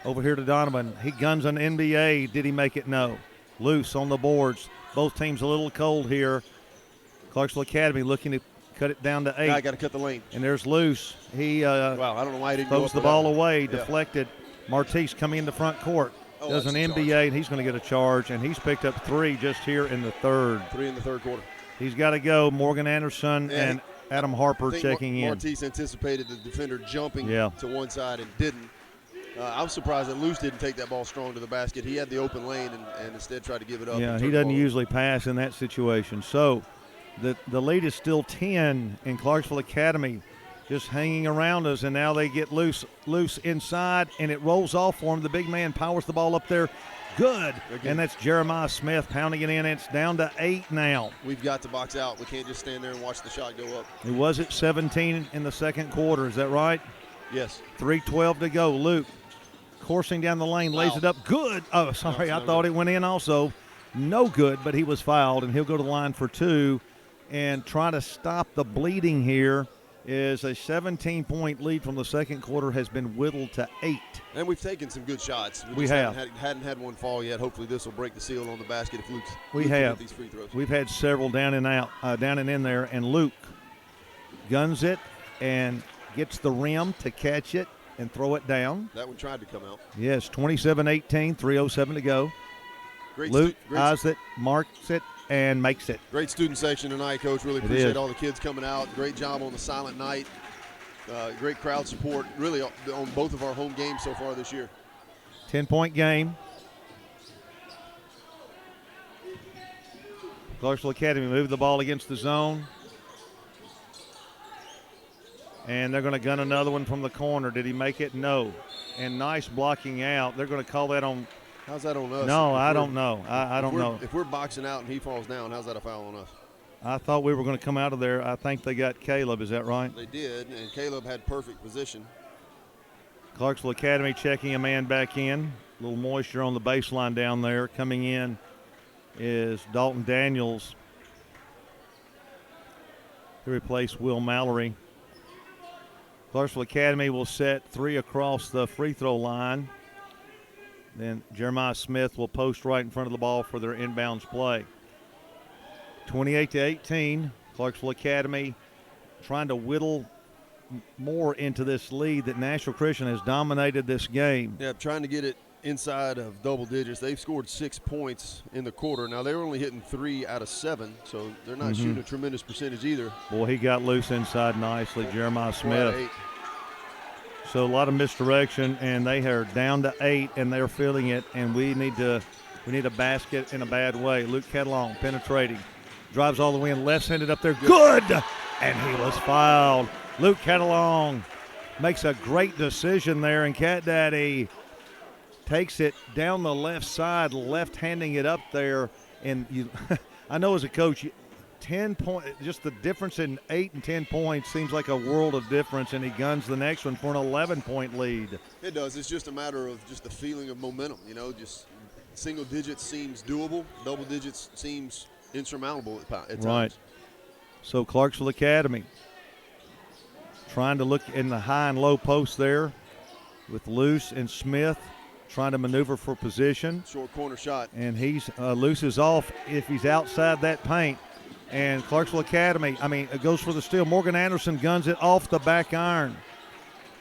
Over here to Donovan. He guns an NBA. Did he make it? No. Loose on the boards. Both teams a little cold here. Clarksville Academy looking to cut it down to 8. I got to cut the lane. And there's Loose. He wow, I don't know why he didn't throws go the ball away, deflected. Martise coming into front court. Does an NBA, and he's going to get a charge, and he's picked up 3 just here in the third. 3 in the third quarter. He's got to go. Morgan Anderson and Adam Harper checking in. Martise anticipated the defender jumping to one side and didn't. I was surprised that Luce didn't take that ball strong to the basket. He had the open lane and instead tried to give it up. Yeah, he doesn't usually pass in that situation. So the lead is still 10 in Clarksville Academy, just hanging around us, and now they get loose inside, and it rolls off for him. The big man powers the ball up there. Good. Again. And that's Jeremiah Smith pounding it in. It's down to 8 now. We've got to box out. We can't just stand there and watch the shot go up. It was at 17 in the second quarter. Is that right? Yes. 3:12 to go. Luke coursing down the lane, lays it up. Good. Oh, sorry. I thought it went in also. No good, but he was fouled, and he'll go to the line for 2. And try to stop the bleeding here is a 17-point lead from the second quarter has been whittled to 8. And we've taken some good shots. We have. Hadn't had one fall yet. Hopefully this will break the seal on the basket if Luke's have these free throws. We've had several down and in there, and Luke guns it and gets the rim to catch it and throw it down. That one tried to come out. Yes, 27-18, 3:07 to go. Luke eyes it, marks it, and makes it. Great student section tonight, Coach. Really appreciate all the kids coming out. Great job on the silent night. Great crowd support, really, on both of our home games so far this year. 10-point game. Clarksville Academy moved the ball against the zone. And they're going to gun another one from the corner. Did he make it? No. And nice blocking out. They're going to call that on. How's that on us? No, I don't know. I don't know. If we're boxing out and he falls down, how's that a foul on us? I thought we were going to come out of there. I think they got Caleb. Is that right? They did, and Caleb had perfect position. Clarksville Academy checking a man back in. A little moisture on the baseline down there. Coming in is Dalton Daniels to replace Will Mallory. Clarksville Academy will set 3 across the free throw line. Then Jeremiah Smith will post right in front of the ball for their inbounds play. 28-18, Clarksville Academy trying to whittle more into this lead that National Christian has dominated this game. Yeah, trying to get it inside of double digits. They've scored 6 points in the quarter. Now, they're only hitting 3 out of 7, so they're not shooting a tremendous percentage either. Boy, he got loose inside nicely, Jeremiah Smith. So a lot of misdirection, and they are down to 8, and they're feeling it, and we need a basket in a bad way. Luke Catalon penetrating. Drives all the way in, left-handed up there. Good! And he was fouled. Luke Catalon makes a great decision there, and Cat Daddy takes it down the left side, left-handing it up there. And I know as a coach, 10 points, just the difference in 8 and 10 points seems like a world of difference, and he guns the next one for an 11-point lead. It does. It's just a matter of just the feeling of momentum. Just single digits seems doable. Double digits seems insurmountable at times. Right. So Clarksville Academy trying to look in the high and low post there with Luce and Smith trying to maneuver for position. Short corner shot. And he's Luce is off if he's outside that paint. And Clarksville Academy, it goes for the steal. Morgan Anderson guns it off the back iron.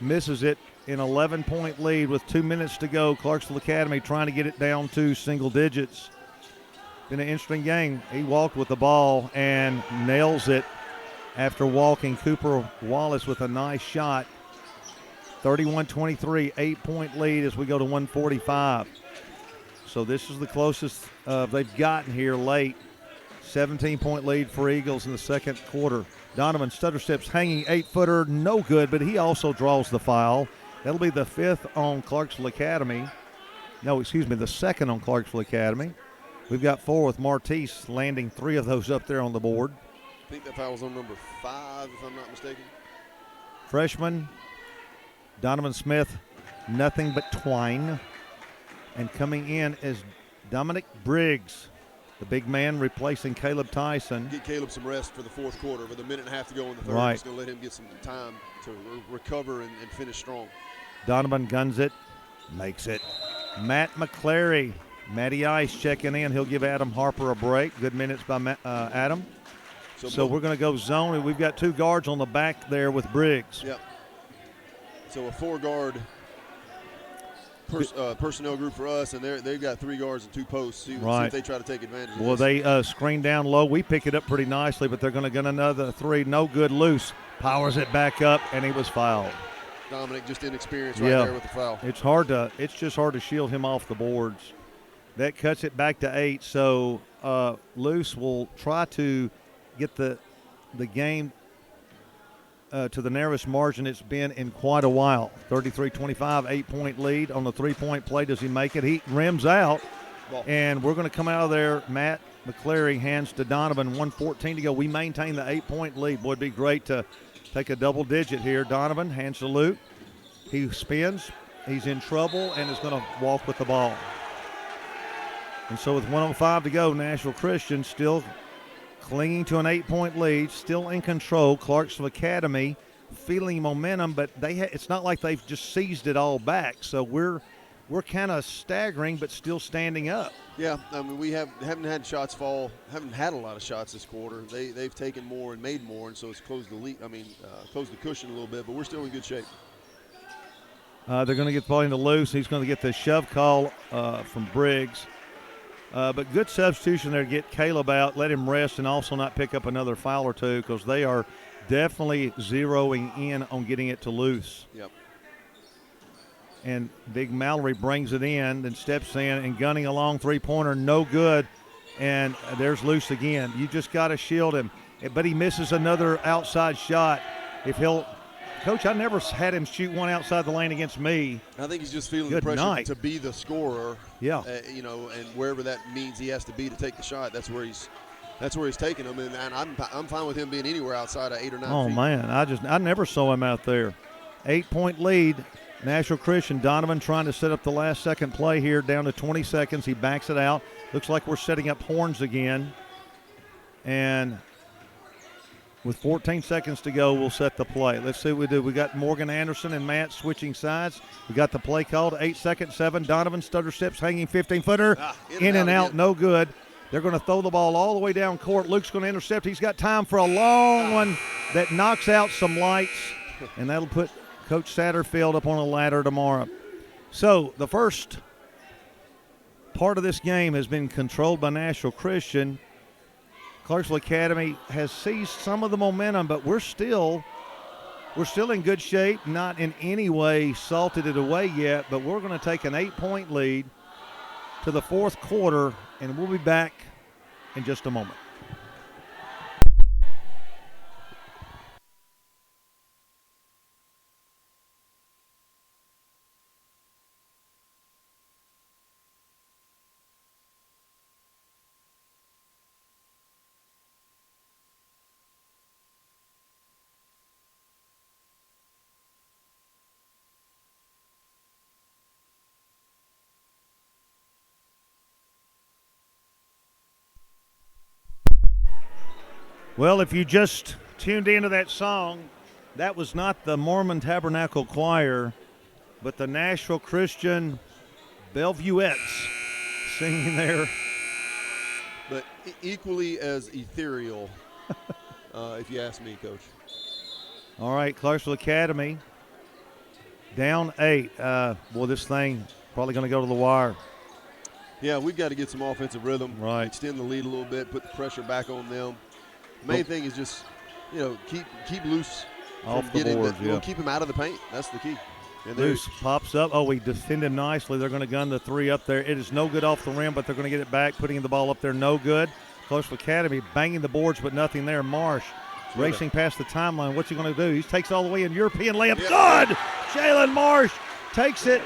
Misses it in 11-point lead with 2 minutes to go. Clarksville Academy trying to get it down to single digits. Been an interesting game. He walked with the ball and nails it after walking. Cooper Wallace with a nice shot. 31-23, 8-point lead as we go to 145. So this is the closest they've gotten here late. 17-point lead for Eagles in the second quarter. Donovan stutter steps hanging 8-footer, no good, but he also draws the foul. That'll be the 5th on Clarksville Academy. No, excuse me, the 2nd on Clarksville Academy. We've got 4 with Martise landing 3 of those up there on the board. I think that foul was on number 5, if I'm not mistaken. Freshman Donovan Smith, nothing but twine. And coming in is Dominic Briggs, the big man replacing Caleb Tyson. Get Caleb some rest for the 4th quarter. With a minute and a half to go in the 3rd, right. It's going to let him get some time to recover and finish strong. Donovan guns it, makes it. Matt McClary, Matty Ice checking in. He'll give Adam Harper a break. Good minutes by Adam. So we're going to go zone, and we've got 2 guards on the back there with Briggs. Yep. So a 4-guard personnel group for us, and they've got 3 guards and 2 posts. See if they try to take advantage of this. Well, they screen down low. We pick it up pretty nicely, but they're going to get another 3. No good, loose. Powers it back up, and he was fouled. Dominic just inexperienced there with the foul. It's just hard to shield him off the boards. That cuts it back to 8. So Luce will try to get the game to the narrowest margin it's been in quite a while. 33-25, 8-point lead on the 3-point play. Does he make it? He rims out, and we're going to come out of there. Matt McClary hands to Donovan, 1:14 to go. We maintain the 8-point lead. Boy, it'd be great to take a double digit here. Donovan hands to Luke. He spins. He's in trouble and is going to walk with the ball. And so with 1:05 to go, Nashville Christian still clinging to an 8-point lead, still in control. Clarksville Academy feeling momentum, but it's not like they've just seized it all back. So we're kind of staggering, but still standing up. Yeah, I mean, we haven't had shots fall. Haven't had a lot of shots this quarter. They've taken more and made more, and so it's closed the lead. Closed the cushion a little bit, but we're still in good shape. They're going to get the ball into Luce. He's going to get the shove call from Briggs. But good substitution there to get Caleb out, let him rest, and also not pick up another foul or 2 because they are definitely zeroing in on getting it to Luce. Yep. And Big Mallory brings it in, then steps in and gunning a long 3-pointer, no good. And there's Luce again. You just got to shield him. But he misses another outside shot. Coach, I never had him shoot one outside the lane against me. I think he's just feeling the pressure to be the scorer. Yeah. And wherever that means he has to be to take the shot, that's where he's taking them. And I'm fine with him being anywhere outside of 8 or 9 feet. Oh man, I never saw him out there. 8-point lead, Nashville Christian. Donovan trying to set up the last second play here, down to 20 seconds. He backs it out. Looks like we're setting up horns again. And with 14 seconds to go, we'll set the play. Let's see what we do. We got Morgan Anderson and Matt switching sides. We got the play called. 8 seconds, 7. Donovan stutter steps, hanging 15-footer. In and out, no good. They're going to throw the ball all the way down court. Luke's going to intercept. He's got time for a long one that knocks out some lights, and that'll put Coach Satterfield up on a ladder tomorrow. So the first part of this game has been controlled by Nashville Christian. Clarksville Academy has seized some of the momentum, but we're still in good shape, not in any way salted it away yet, but we're going to take an 8-point lead to the 4th quarter, and we'll be back in just a moment. Well, if you just tuned into that song, that was not the Mormon Tabernacle Choir, but the Nashville Christian Bellevuettes singing there. But equally as ethereal, if you ask me, Coach. All right, Clarksville Academy down 8. Boy, this thing probably going to go to the wire. Yeah, we've got to get some offensive rhythm. Right. Extend the lead a little bit, put the pressure back on them. Main thing is just, keep Luce off the boards. Keep him out of the paint. That's the key. And Luce pops up. Oh, he defended nicely. They're going to gun the 3 up there. It is no good off the rim, but they're going to get it back, putting the ball up there. No good. Clarksville Academy banging the boards, but nothing there. Marsh racing past the timeline. What's he going to do? He takes all the way in. European layup. Good! Jalen Marsh takes it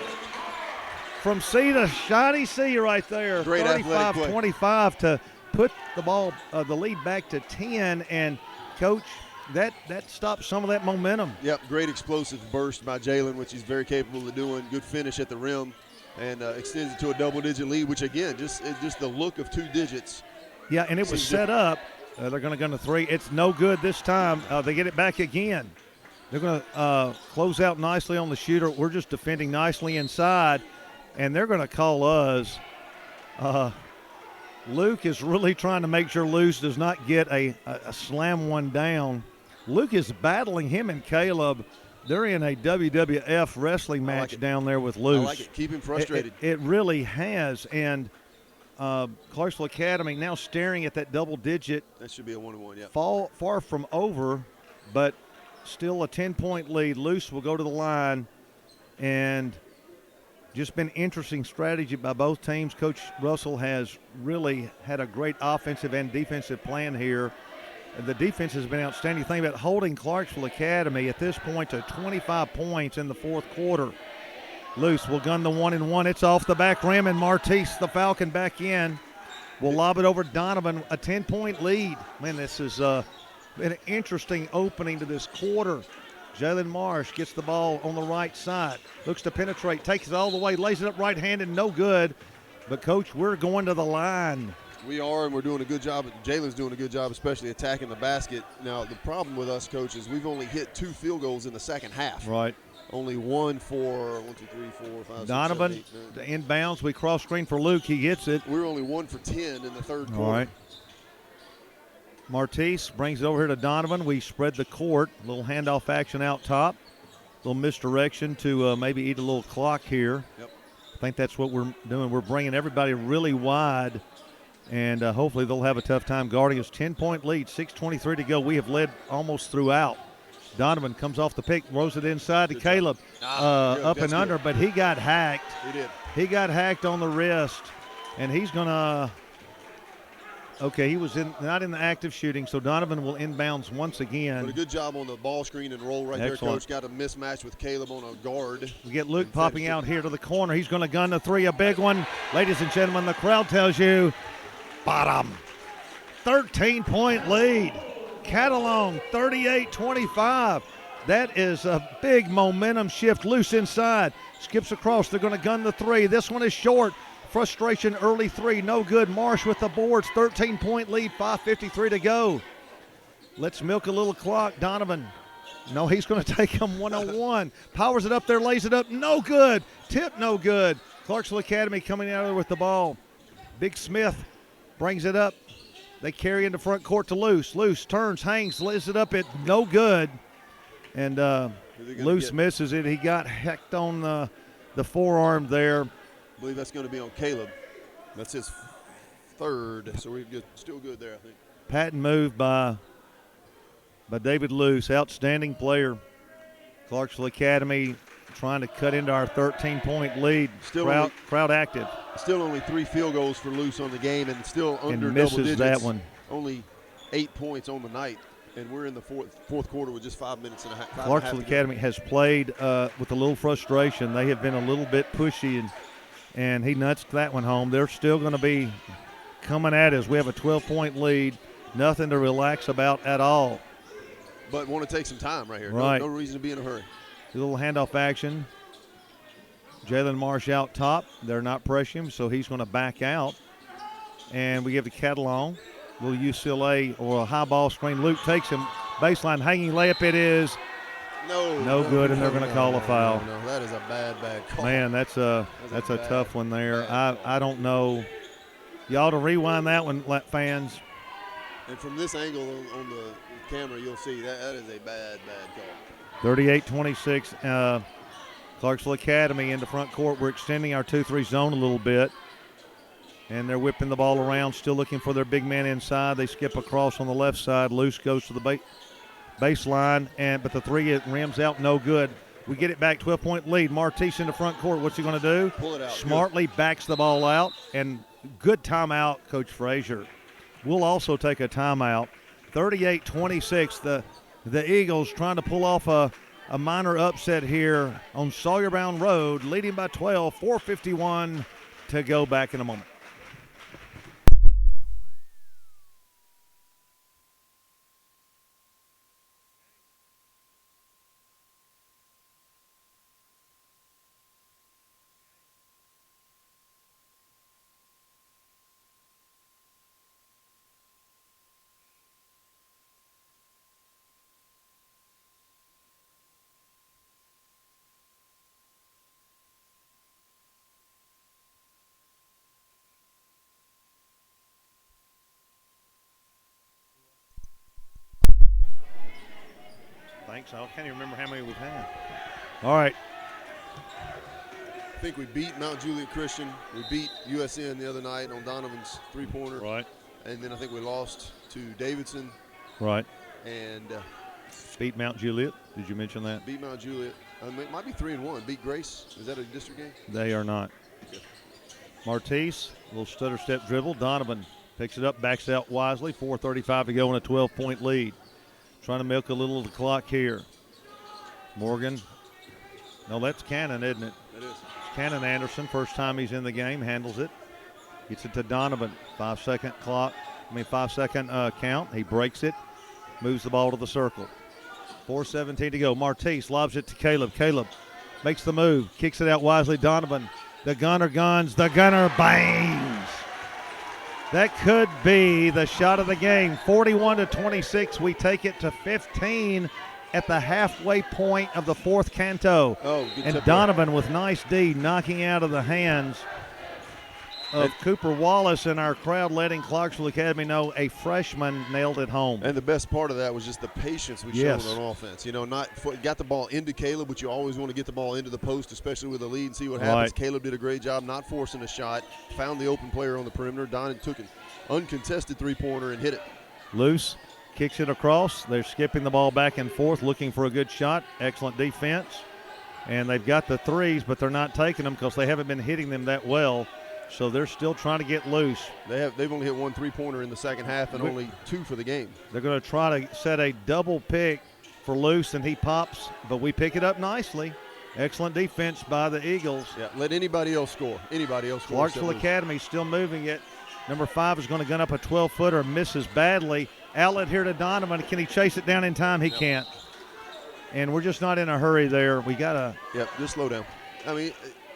from C to shiny C right there. Great athletic play. 35-25 to put the ball, the lead back to 10. And, Coach, that stops some of that momentum. Yep, great explosive burst by Jalen, which he's very capable of doing. Good finish at the rim, and extends it to a double-digit lead, which, again, just the look of 2 digits. Yeah, and it was set up. They're going to gun to 3. It's no good this time. They get it back again. They're going to close out nicely on the shooter. We're just defending nicely inside, and they're going to call us. Luke is really trying to make sure Luce does not get a slam one down. Luke is battling him and Caleb. They're in a WWF wrestling match down there with Luce. I like it. Keep him frustrated. It really has. And Clarksville Academy now staring at that double digit. That should be a 1-1, yeah. Far from over, but still a 10-point lead. Luce will go to the line. And just been interesting strategy by both teams. Coach Russell has really had a great offensive and defensive plan here. The defense has been outstanding. Think about holding Clarksville Academy at this point to 25 points in the fourth quarter. Luce will gun the 1-and-1. It's off the back rim, and Martise, the Falcon, back in. Will lob it over Donovan, a 10-point lead. Man, this has been an interesting opening to this quarter. Jalen Marsh gets the ball on the right side. Looks to penetrate, takes it all the way, lays it up right-handed, no good. But, Coach, we're going to the line. We are, and we're doing a good job. Jalen's doing a good job, especially attacking the basket. Now, the problem with us, Coach, is we've only hit 2 field goals in the second half. Right. Only one for 5, Donovan, 6, 7, 8, 9. the inbounds. We cross screen for Luke. He gets it. We were only 1 for 10 in the third quarter. All right. Martise brings it over here to Donovan. We spread the court. A little handoff action out top. A little misdirection to maybe eat a little clock here. Yep. I think that's what we're doing. We're bringing everybody really wide, and hopefully they'll have a tough time guarding us. 10-point lead, 6:23 to go. We have led almost throughout. Donovan comes off the pick, throws it inside to Caleb, up and under, but he got hacked. He did. He got hacked on the wrist, and he's going to okay, he was not in the active shooting, so Donovan will inbounds once again. But a good job on the ball screen and roll right Excellent. there, Coach. Got a mismatch with Caleb on a guard. We get Luke popping out here to the corner. He's going to gun the 3, a big one. Ladies and gentlemen, the crowd tells you, bottom. 13-point lead. Catalong, 38-25. That is a big momentum shift. Loose inside. Skips across. They're going to gun the 3. This one is short. Frustration, early 3, no good. Marsh with the boards, 13-point lead, 5:53 to go. Let's milk a little clock. Donovan, no, he's going to take him 1-on-1. Powers it up there, lays it up, no good. Tip, no good. Clarksville Academy coming out of there with the ball. Big Smith brings it up. They carry into front court to Luce. Luce turns, hangs, lays it up, it no good. And Luce misses it. He got hecked on the forearm there. I believe that's going to be on Caleb. That's his third, so we're still good there, I think. Patent move by David Luce, outstanding player. Clarksville Academy trying to cut into our 13-point lead. Crowd active. Still only 3 field goals for Luce on the game, and still under and double misses digits. That one. Only 8 points on the night, and we're in the fourth quarter with just 5 minutes and a half. Clarksville Academy has played with a little frustration. They have been a little bit pushy, and he nuts that one home. They're still going to be coming at us. We have a 12-point lead. Nothing to relax about at all. But want to take some time right here. Right. No reason to be in a hurry. A little handoff action. Jalen Marsh out top. They're not pressuring him, so he's going to back out. And we give the Catalong. Little UCLA or a high ball screen. Luke takes him. Baseline hanging layup it is. No good, and they're going to call a foul. No, that is a bad call. Man, that's a tough one there. I don't know. You ought to rewind that one, fans. And from this angle on the camera, you'll see that is a bad call. 38-26. Clarksville Academy into front court. We're extending our 2-3 zone a little bit. And they're whipping the ball around, still looking for their big man inside. They skip across on the left side. Luce goes to the baseline, but the 3 rims out, no good. We get it back, 12-point lead. Martise in the front court. What's he going to do? Pull it out. Smartly backs the ball out, and good timeout, Coach Frazier. We'll also take a timeout. 38-26. The Eagles trying to pull off a minor upset here on Sawyerbound Road, leading by 12, 4:51 to go. Back in a moment. Thanks. I can't even remember how many we've had. All right. I think we beat Mount Juliet Christian. We beat USN the other night on Donovan's three-pointer. Right. And then I think we lost to Davidson. Right. And beat Mount Juliet. Did you mention that? Beat Mount Juliet. It might be 3-1. Beat Grace. Is that a district game? They are not. Okay. Martise, a little stutter step dribble. Donovan picks it up, backs out wisely. 4:35 to go in a 12-point lead. Trying to milk a little of the clock here. Morgan. No, that's Cannon, isn't it? It is. It's Cannon Anderson. First time he's in the game. Handles it. Gets it to Donovan. 5-second count. He breaks it. Moves the ball to the circle. 4:17 to go. Martise lobs it to Caleb. Caleb makes the move. Kicks it out wisely. Donovan. The gunner guns. The gunner bangs. That could be the shot of the game. 41-26. We take it to 15 at the halfway point of the fourth canto. Oh, good and Donovan with nice D knocking out of the hands of Cooper Wallace, and our crowd letting Clarksville Academy know a freshman nailed it home. And the best part of that was just the patience we showed on offense. You know, got the ball into Caleb, but you always want to get the ball into the post, especially with a lead, and see what happens. Right. Caleb did a great job not forcing a shot, found the open player on the perimeter. Don took an uncontested three-pointer and hit it. Loose kicks it across. They're skipping the ball back and forth, looking for a good shot. Excellent defense. And they've got the threes, but they're not taking them because they haven't been hitting them that well. So they're still trying to get loose. They've only hit one three-pointer in the second half and only two for the game. They're going to try to set a double pick for Luce, and he pops, but we pick it up nicely. Excellent defense by the Eagles. Yeah, let anybody else score. Clarksville Academy still moving it. Number 5 is going to gun up a 12-footer, misses badly. Outlet here to Donovan. Can he chase it down in time? He can't. And we're just not in a hurry there. We got to. Yep, just slow down. I mean,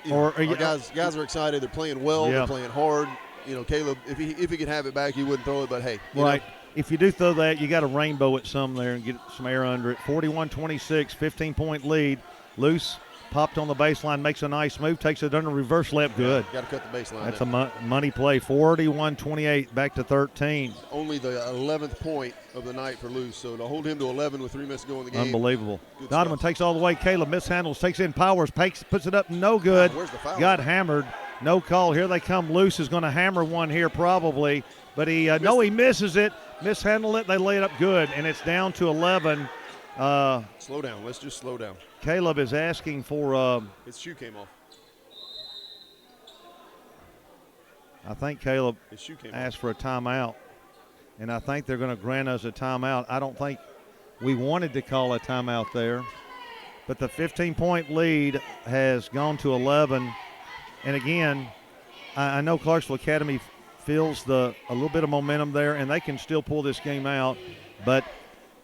guys are excited. They're playing well. They're playing hard. You know, Caleb, if he could have it back, he wouldn't throw it. But hey, right. If you do throw that, you got to rainbow it some there and get some air under it. 41-26, 15-point lead. Loose popped on the baseline, makes a nice move, takes it under reverse lap. Good. Got to cut the baseline. That's a money play. 41-28, back to 13. Only the 11th point of the night for Luce. So to hold him to 11 with 3 minutes to go in the game. Unbelievable. Donovan takes all the way. Caleb mishandles, takes in Powers, puts it up, no good. Where's the foul? Got hammered. No call. Here they come. Luce is going to hammer one here probably. But he misses it. Mishandled it. They lay it up good. And it's down to 11. Slow down. Let's just slow down. Caleb is asking for his shoe came off. I think Caleb his shoe came asked off. for a timeout, and I think they're going to grant us a timeout. I don't think we wanted to call a timeout there, but the 15-point lead has gone to 11. And again, I know Clarksville Academy feels a little bit of momentum there, and they can still pull this game out, but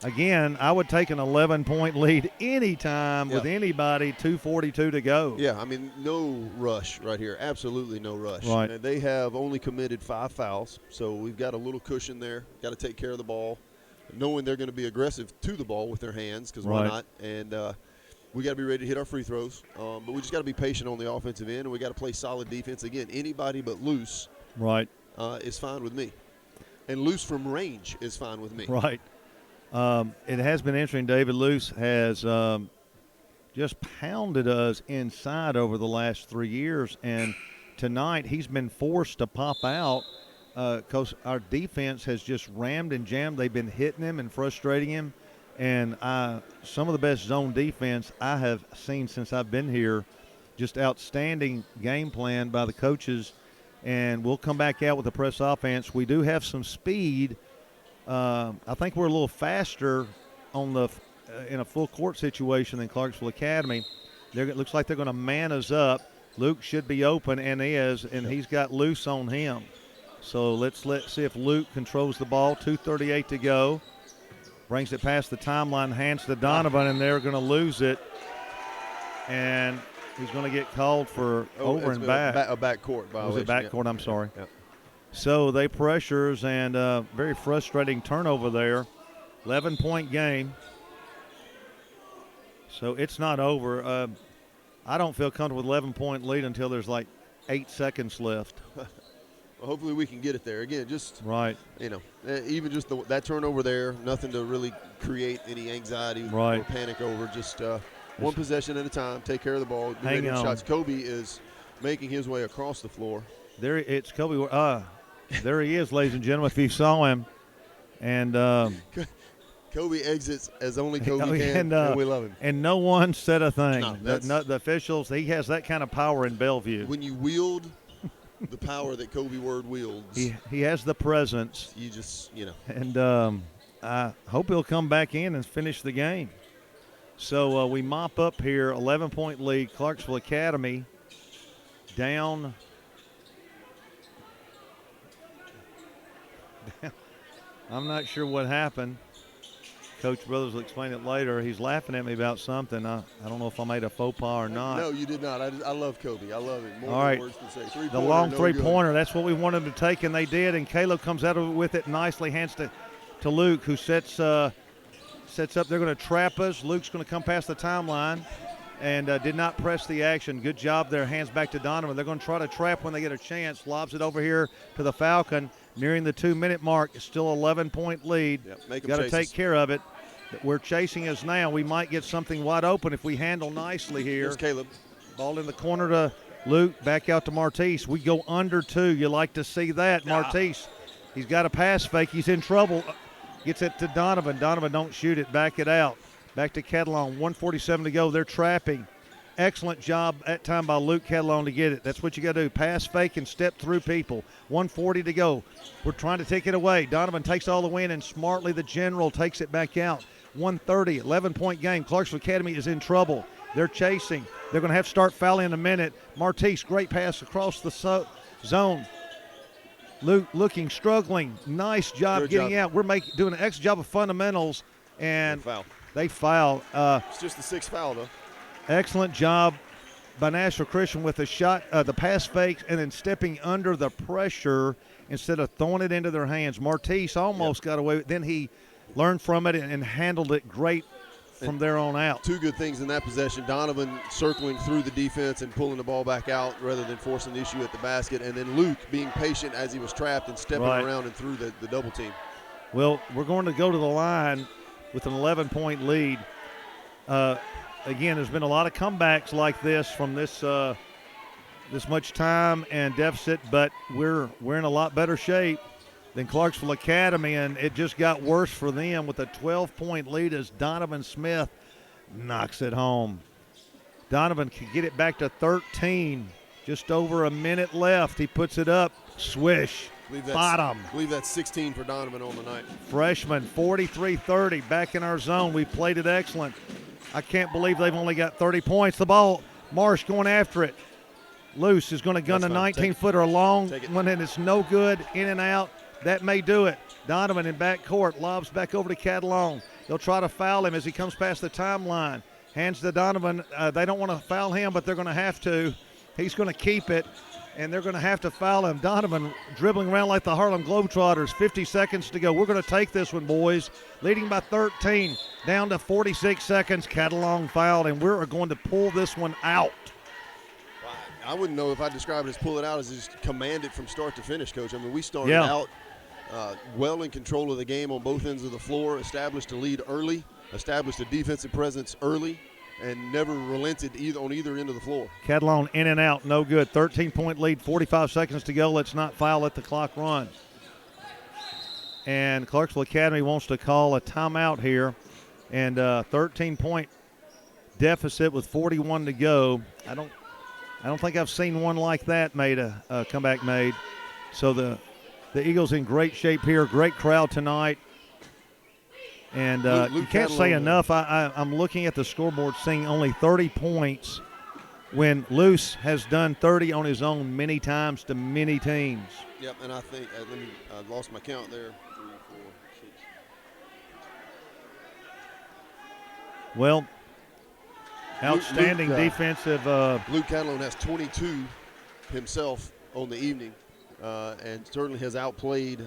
again, I would take an 11-point lead anytime with anybody, 2:42 to go. Yeah, I mean, no rush right here. Absolutely no rush. Right. And they have only committed 5 fouls, so we've got a little cushion there. Got to take care of the ball, knowing they're going to be aggressive to the ball with their hands, because why not? And we got to be ready to hit our free throws. But we just got to be patient on the offensive end, and we got to play solid defense. Again, anybody but Luce is fine with me. And Luce from range is fine with me. Right. It has been interesting. David Luce has just pounded us inside over the last 3 years, and tonight he's been forced to pop out because our defense has just rammed and jammed. They've been hitting him and frustrating him, and some of the best zone defense I have seen since I've been here. Just outstanding game plan by the coaches, and we'll come back out with the press offense. We do have some speed I think we're a little faster on the in a full court situation than Clarksville Academy. It looks like they're going to man us up. Luke should be open and is, and he's got loose on him. So let's see if Luke controls the ball. 2:38 to go. Brings it past the timeline, hands to Donovan, and they're going to lose it. And he's going to get called for over and back. A backcourt violation. Was it backcourt? I'm sorry. Yep. So they pressures, and very frustrating turnover there. 11-point game. So it's not over. I don't feel comfortable with 11-point lead until there's like 8 seconds left. Well, hopefully we can get it there. Again, just right. Even just that turnover there, nothing to really create any anxiety or panic over. Just one possession at a time. Take care of the ball. Hang on. Shots. Kobe is making his way across the floor. It's Kobe. There he is, ladies and gentlemen. If you saw him, and Kobe exits as only Kobe can, and we love him. And no one said a thing. No, the officials, he has that kind of power in Bellevue. When you wield the power that Kobe Word wields. He has the presence. You just, And I hope he'll come back in and finish the game. So we mop up here, 11-point lead, Clarksville Academy down. I'm not sure what happened. Coach Brothers will explain it later. He's laughing at me about something. I don't know if I made a faux pas or not. No, you did not. I love Kobe. I love it. More All than right. words can say. The long three-pointer, that's what we wanted to take, and they did. And Caleb comes out of it with it nicely, hands to Luke, who sets up. They're going to trap us. Luke's going to come past the timeline and did not press the action. Good job there. Hands back to Donovan. They're going to try to trap when they get a chance. Lobs it over here to the Falcon. Nearing the 2-minute mark. It's still 11-point lead. Yep, got to take care of it. We're chasing us now. We might get something wide open if we handle nicely here. Here's Caleb. Ball in the corner to Luke. Back out to Martise. We go under 2. You like to see that. Martise, he's got a pass fake. He's in trouble. Gets it to Donovan. Donovan, don't shoot it. Back it out. Back to Catalon. 1:47 to go. They're trapping. Excellent job that time by Luke Catalon to get it. That's what you got to do. Pass fake and step through people. 1:40 to go. We're trying to take it away. Donovan takes all the win, and smartly the general takes it back out. 1:30, 11-point game. Clarksville Academy is in trouble. They're chasing. They're going to have to start fouling in a minute. Martise, great pass across the zone. Luke looking, struggling. Nice job getting out. We're doing an excellent job of fundamentals, and they foul. It's just the 6th foul, though. Excellent job by Nashville Christian with the shot, the pass fakes, and then stepping under the pressure instead of throwing it into their hands. Martise almost got away with it. Then he learned from it and handled it great from there on out. Two good things in that possession. Donovan circling through the defense and pulling the ball back out rather than forcing the issue at the basket. And then Luke being patient as he was trapped and stepping around and through the double team. Well, we're going to go to the line with an 11-point lead. Again, there's been a lot of comebacks like this from this much time and deficit, but we're in a lot better shape than Clarksville Academy, and it just got worse for them with a 12-point lead as Donovan Smith knocks it home. Donovan can get it back to 13. Just over a minute left. He puts it up. Swish. Bottom. I believe that's 16 for Donovan on the night. Freshman, 43-30, back in our zone. We played it excellent. I can't believe they've only got 30 points. The ball, Marsh going after it. Loose is going to gun a 19-footer long one, and it's no good. In and out. That may do it. Donovan in back court. Lobs back over to Catalon. They'll try to foul him as he comes past the timeline. Hands to Donovan. They don't want to foul him, but they're going to have to. He's going to keep it, and they're going to have to foul him. Donovan dribbling around like the Harlem Globetrotters. 50 seconds to go. We're going to take this one, boys. Leading by 13. Down to 46 seconds. Catalon fouled, and we're going to pull this one out. I wouldn't know if I describe it as pull it out as just command it from start to finish, Coach. I mean, we started out well in control of the game on both ends of the floor, established a lead early, established a defensive presence early, and never relented on either end of the floor. Catalon in and out, no good. 13-point lead, 45 seconds to go. Let's not foul, let the clock run. And Clarksville Academy wants to call a timeout here. And 13-point deficit with 41 to go. I don't think I've seen one like that made a comeback made. So the Eagles in great shape here. Great crowd tonight. And Luke you can't say enough. I'm looking at the scoreboard seeing only 30 points when Luce has done 30 on his own many times to many teams. Yep, and I think I lost my count there. 3, 4, 6. Well, outstanding defensive. Luke Catalone has 22 himself on the evening, and certainly has outplayed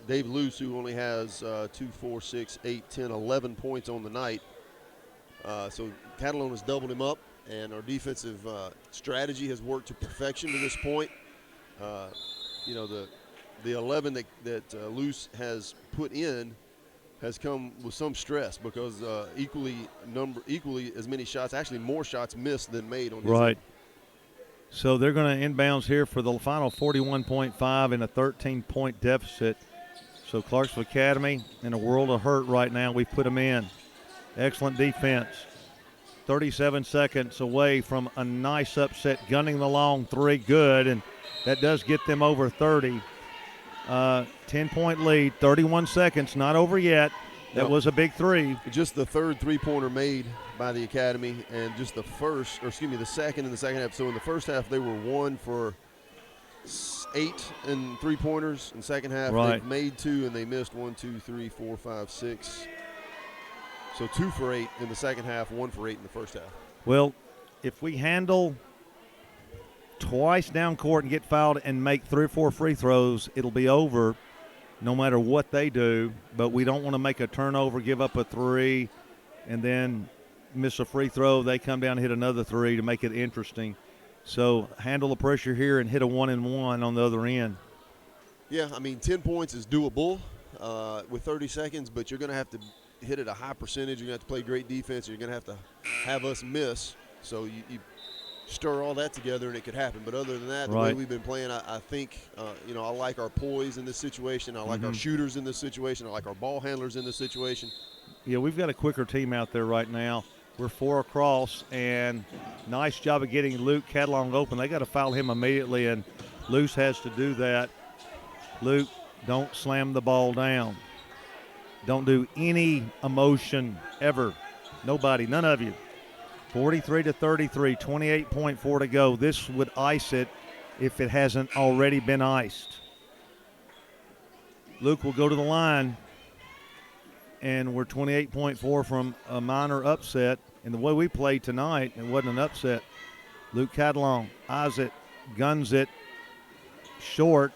Dave Luce, who only has 2, 4, 6, 8, 10, 11 points on the night. So Catalone has doubled him up, and our defensive strategy has worked to perfection to this point. You know, the 11 that Luce has put in has come with some stress because equally as many shots, actually more shots missed than made on his right. end. So they're going to inbounds here for the final 41.5 in a 13-point deficit. So Clarksville Academy in a world of hurt right now. We've put them in. Excellent defense. 37 seconds away from a nice upset, gunning the long three, good, and that does get them over 30. 10-point lead, 31 seconds, not over yet. That was a big three. Just the third three-pointer made by the Academy, and just the second in the second half. So in the first half, they were 1 for 8 in three-pointers. In the second half, they made 2, and they missed 1, 2, 3, 4, 5, 6. So 2 for 8 in the second half, 1 for 8 in the first half. Well, if we handle twice down court and get fouled and make 3 or 4 free throws, it'll be over no matter what they do. But we don't want to make a turnover, give up a 3, and then miss a free throw. They come down and hit another 3 to make it interesting. So handle the pressure here and hit a 1-and-1 on the other end. Yeah, I mean, 10 points is doable with 30 seconds, but you're going to have to hit at a high percentage. You're going to have to play great defense. You're going to have us miss. So you stir all that together and it could happen. But other than that, the way we've been playing, I think, I like our poise in this situation. I like our shooters in this situation. I like our ball handlers in this situation. Yeah, we've got a quicker team out there right now. We're 4 across, and nice job of getting Luke Catalong open. They got to foul him immediately, and Luce has to do that. Luke, don't slam the ball down. Don't do any emotion ever. Nobody, none of you. 43-33, 28.4 to go. This would ice it if it hasn't already been iced. Luke will go to the line, and we're 28.4 from a minor upset. And the way we played tonight, it wasn't an upset. Luke Catalong eyes it, guns it, short.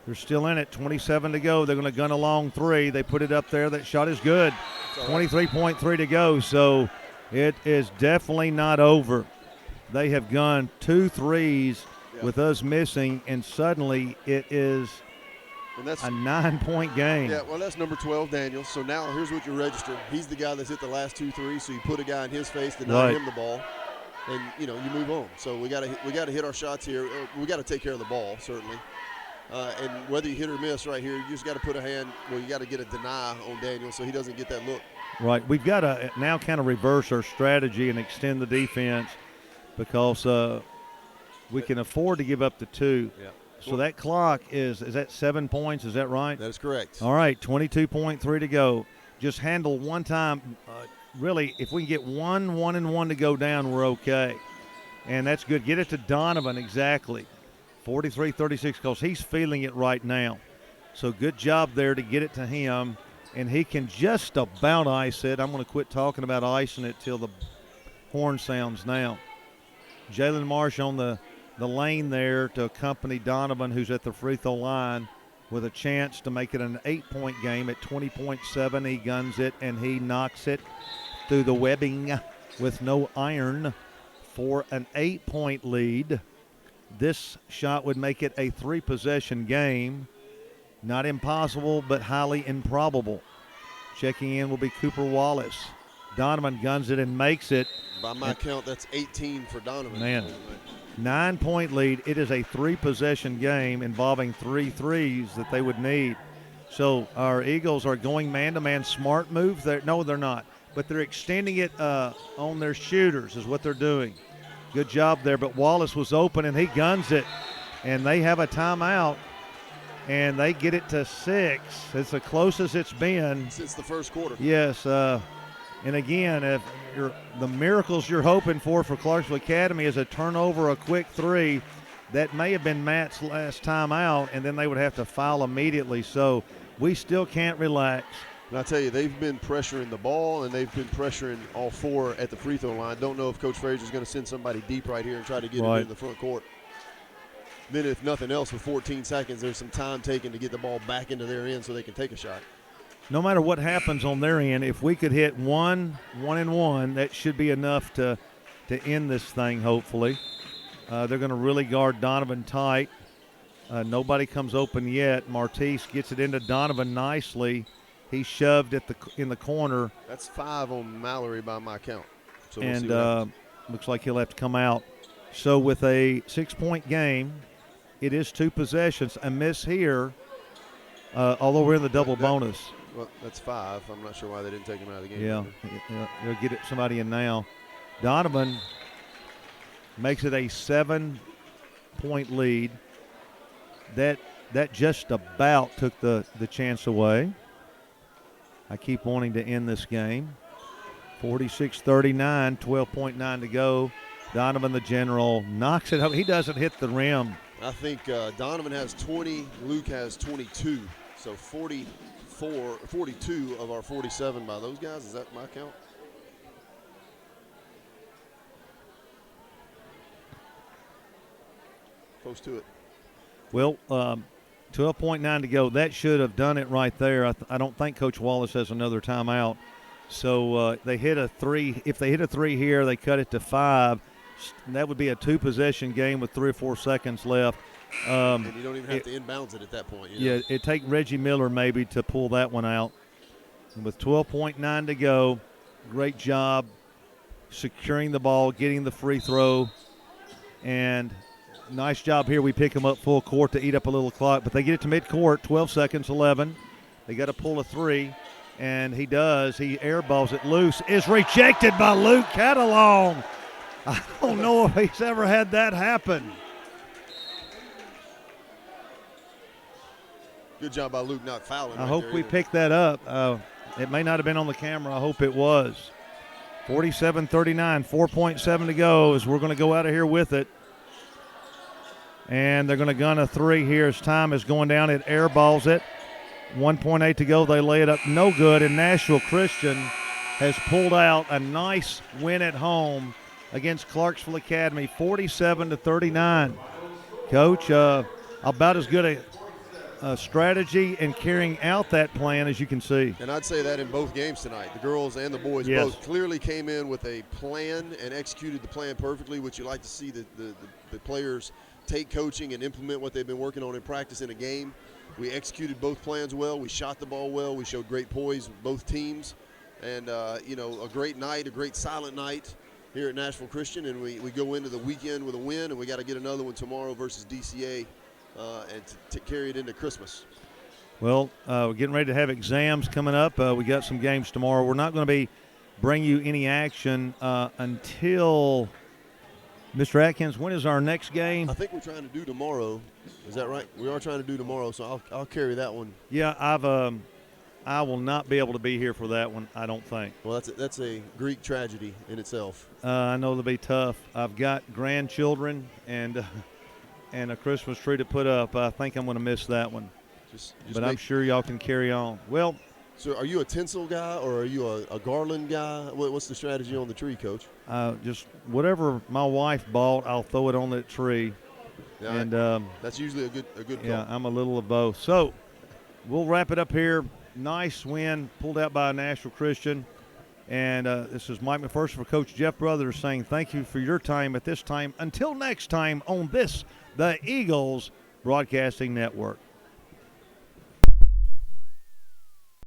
They're still in it, 27 to go. They're going to gun a long 3. They put it up there. That shot is good. 23.3 to go, so it is definitely not over. They have gunned 2 threes with us missing, and suddenly it is a 9-point game. Yeah, well, that's number 12, Daniels. So now here's what you register. He's the guy that's hit the last 2 threes, so you put a guy in his face to deny him the ball, and, you move on. So we got to hit our shots here. We got to take care of the ball, certainly. And whether you hit or miss right here, you just got to put a hand where you got to get a deny on Daniel so he doesn't get that look. Right. We've got to now kind of reverse our strategy and extend the defense because we can afford to give up the 2. Yeah. So that clock is that 7 points? Is that right? That is correct. All right, 22.3 to go. Just handle one time. Really, if we can get 1-1-1 to go down, we're okay. And that's good. Get it to Donovan, exactly. 43-36 because he's feeling it right now. So good job there to get it to him, and he can just about ice it. I'm going to quit talking about icing it till the horn sounds now. Jalen Marsh on the lane there to accompany Donovan, who's at the free throw line, with a chance to make it an 8-point game at 20.7. He guns it, and he knocks it through the webbing with no iron for an 8-point lead. This shot would make it a 3-possession game. Not impossible, but highly improbable. Checking in will be Cooper Wallace. Donovan guns it and makes it. By my count, that's 18 for Donovan. Man, 9-point lead. It is a 3-possession game involving 3 threes that they would need. So our Eagles are going man-to-man. Smart move. No, they're not. But they're extending it on their shooters is what they're doing. Good job there, but Wallace was open, and he guns it. And they have a timeout. and they get it to 6. It's the closest it's been since the first quarter. Yes, and again, if the miracles you're hoping for Clarksville Academy is a turnover, a quick 3. That may have been Matt's last time out, and then they would have to foul immediately. So we still can't relax. And I tell you, they've been pressuring the ball, and they've been pressuring all 4 at the free throw line. Don't know if Coach Frazier's going to send somebody deep right here and try to get it in the front court. Then if nothing else, with 14 seconds, there's some time taken to get the ball back into their end so they can take a shot. No matter what happens on their end, if we could hit 1 and 1, that should be enough to end this thing, hopefully. They're going to really guard Donovan tight. Nobody comes open yet. Martise gets it into Donovan nicely. He shoved in the corner. That's 5 on Mallory by my count. So we'll looks like he'll have to come out. So with a 6-point game, it is 2 possessions. A miss here, although we're in the double bonus. Well, that's 5. I'm not sure why they didn't take him out of the game. Yeah, they'll get somebody in now. Donovan makes it a 7-point lead. That just about took the chance away. I keep wanting to end this game. 46-39, 12.9 to go. Donovan, the general, knocks it up. He doesn't hit the rim. I think Donovan has 20, Luke has 22. So 42 of our 47 by those guys. Is that my count? Close to it. Well, 12.9 to go. That should have done it right there. I don't think Coach Wallace has another timeout. So they hit a 3. If they hit a 3 here, they cut it to 5. That would be a 2-possession game with 3 or 4 seconds left. And you don't even have to inbounds it at that point. Yeah, it'd take Reggie Miller maybe to pull that one out. And with 12.9 to go, great job securing the ball, getting the free throw, and nice job here. We pick them up full court to eat up a little clock, but they get it to midcourt, 12 seconds, 11. They got to pull a 3, and he does. He airballs it loose. Is rejected by Luke Catalong. I don't know if he's ever had that happen. Good job by Luke not fouling. I hope we picked that up. It may not have been on the camera. I hope it was. 47-39, 4.7 to go as we're going to go out of here with it. And they're going to gun a 3 here as time is going down. It airballs it. 1.8 to go. They lay it up. No good. And Nashville Christian has pulled out a nice win at home against Clarksville Academy, 47-39. Coach, about as good a strategy and carrying out that plan as you can see. And I'd say that in both games tonight. The girls and the boys both clearly came in with a plan and executed the plan perfectly, which you like to see the players take coaching and implement what they've been working on in practice in a game. We executed both plans well. We shot the ball well. We showed great poise with both teams. And, a great night, a great silent night here at Nashville Christian. And we go into the weekend with a win, and we got to get another one tomorrow versus DCA and to carry it into Christmas. Well, we're getting ready to have exams coming up. We got some games tomorrow. We're not going to be bringing you any action until – Mr. Atkins, when is our next game? I think we're trying to do tomorrow. Is that right? We are trying to do tomorrow, so I'll carry that one. Yeah, I will not be able to be here for that one, I don't think. Well, that's a Greek tragedy in itself. I know they'll be tough. I've got grandchildren and a Christmas tree to put up. I think I'm going to miss that one. But I'm sure y'all can carry on. Well, so are you a tinsel guy or are you a garland guy? What's the strategy on the tree, Coach? Just whatever my wife bought, I'll throw it on that tree. Yeah, and that's usually a good call. Yeah, I'm a little of both. So we'll wrap it up here. Nice win pulled out by Nashville Christian. And this is Mike McPherson for Coach Jeff Brothers saying thank you for your time at this time. Until next time on this, the Eagles Broadcasting Network.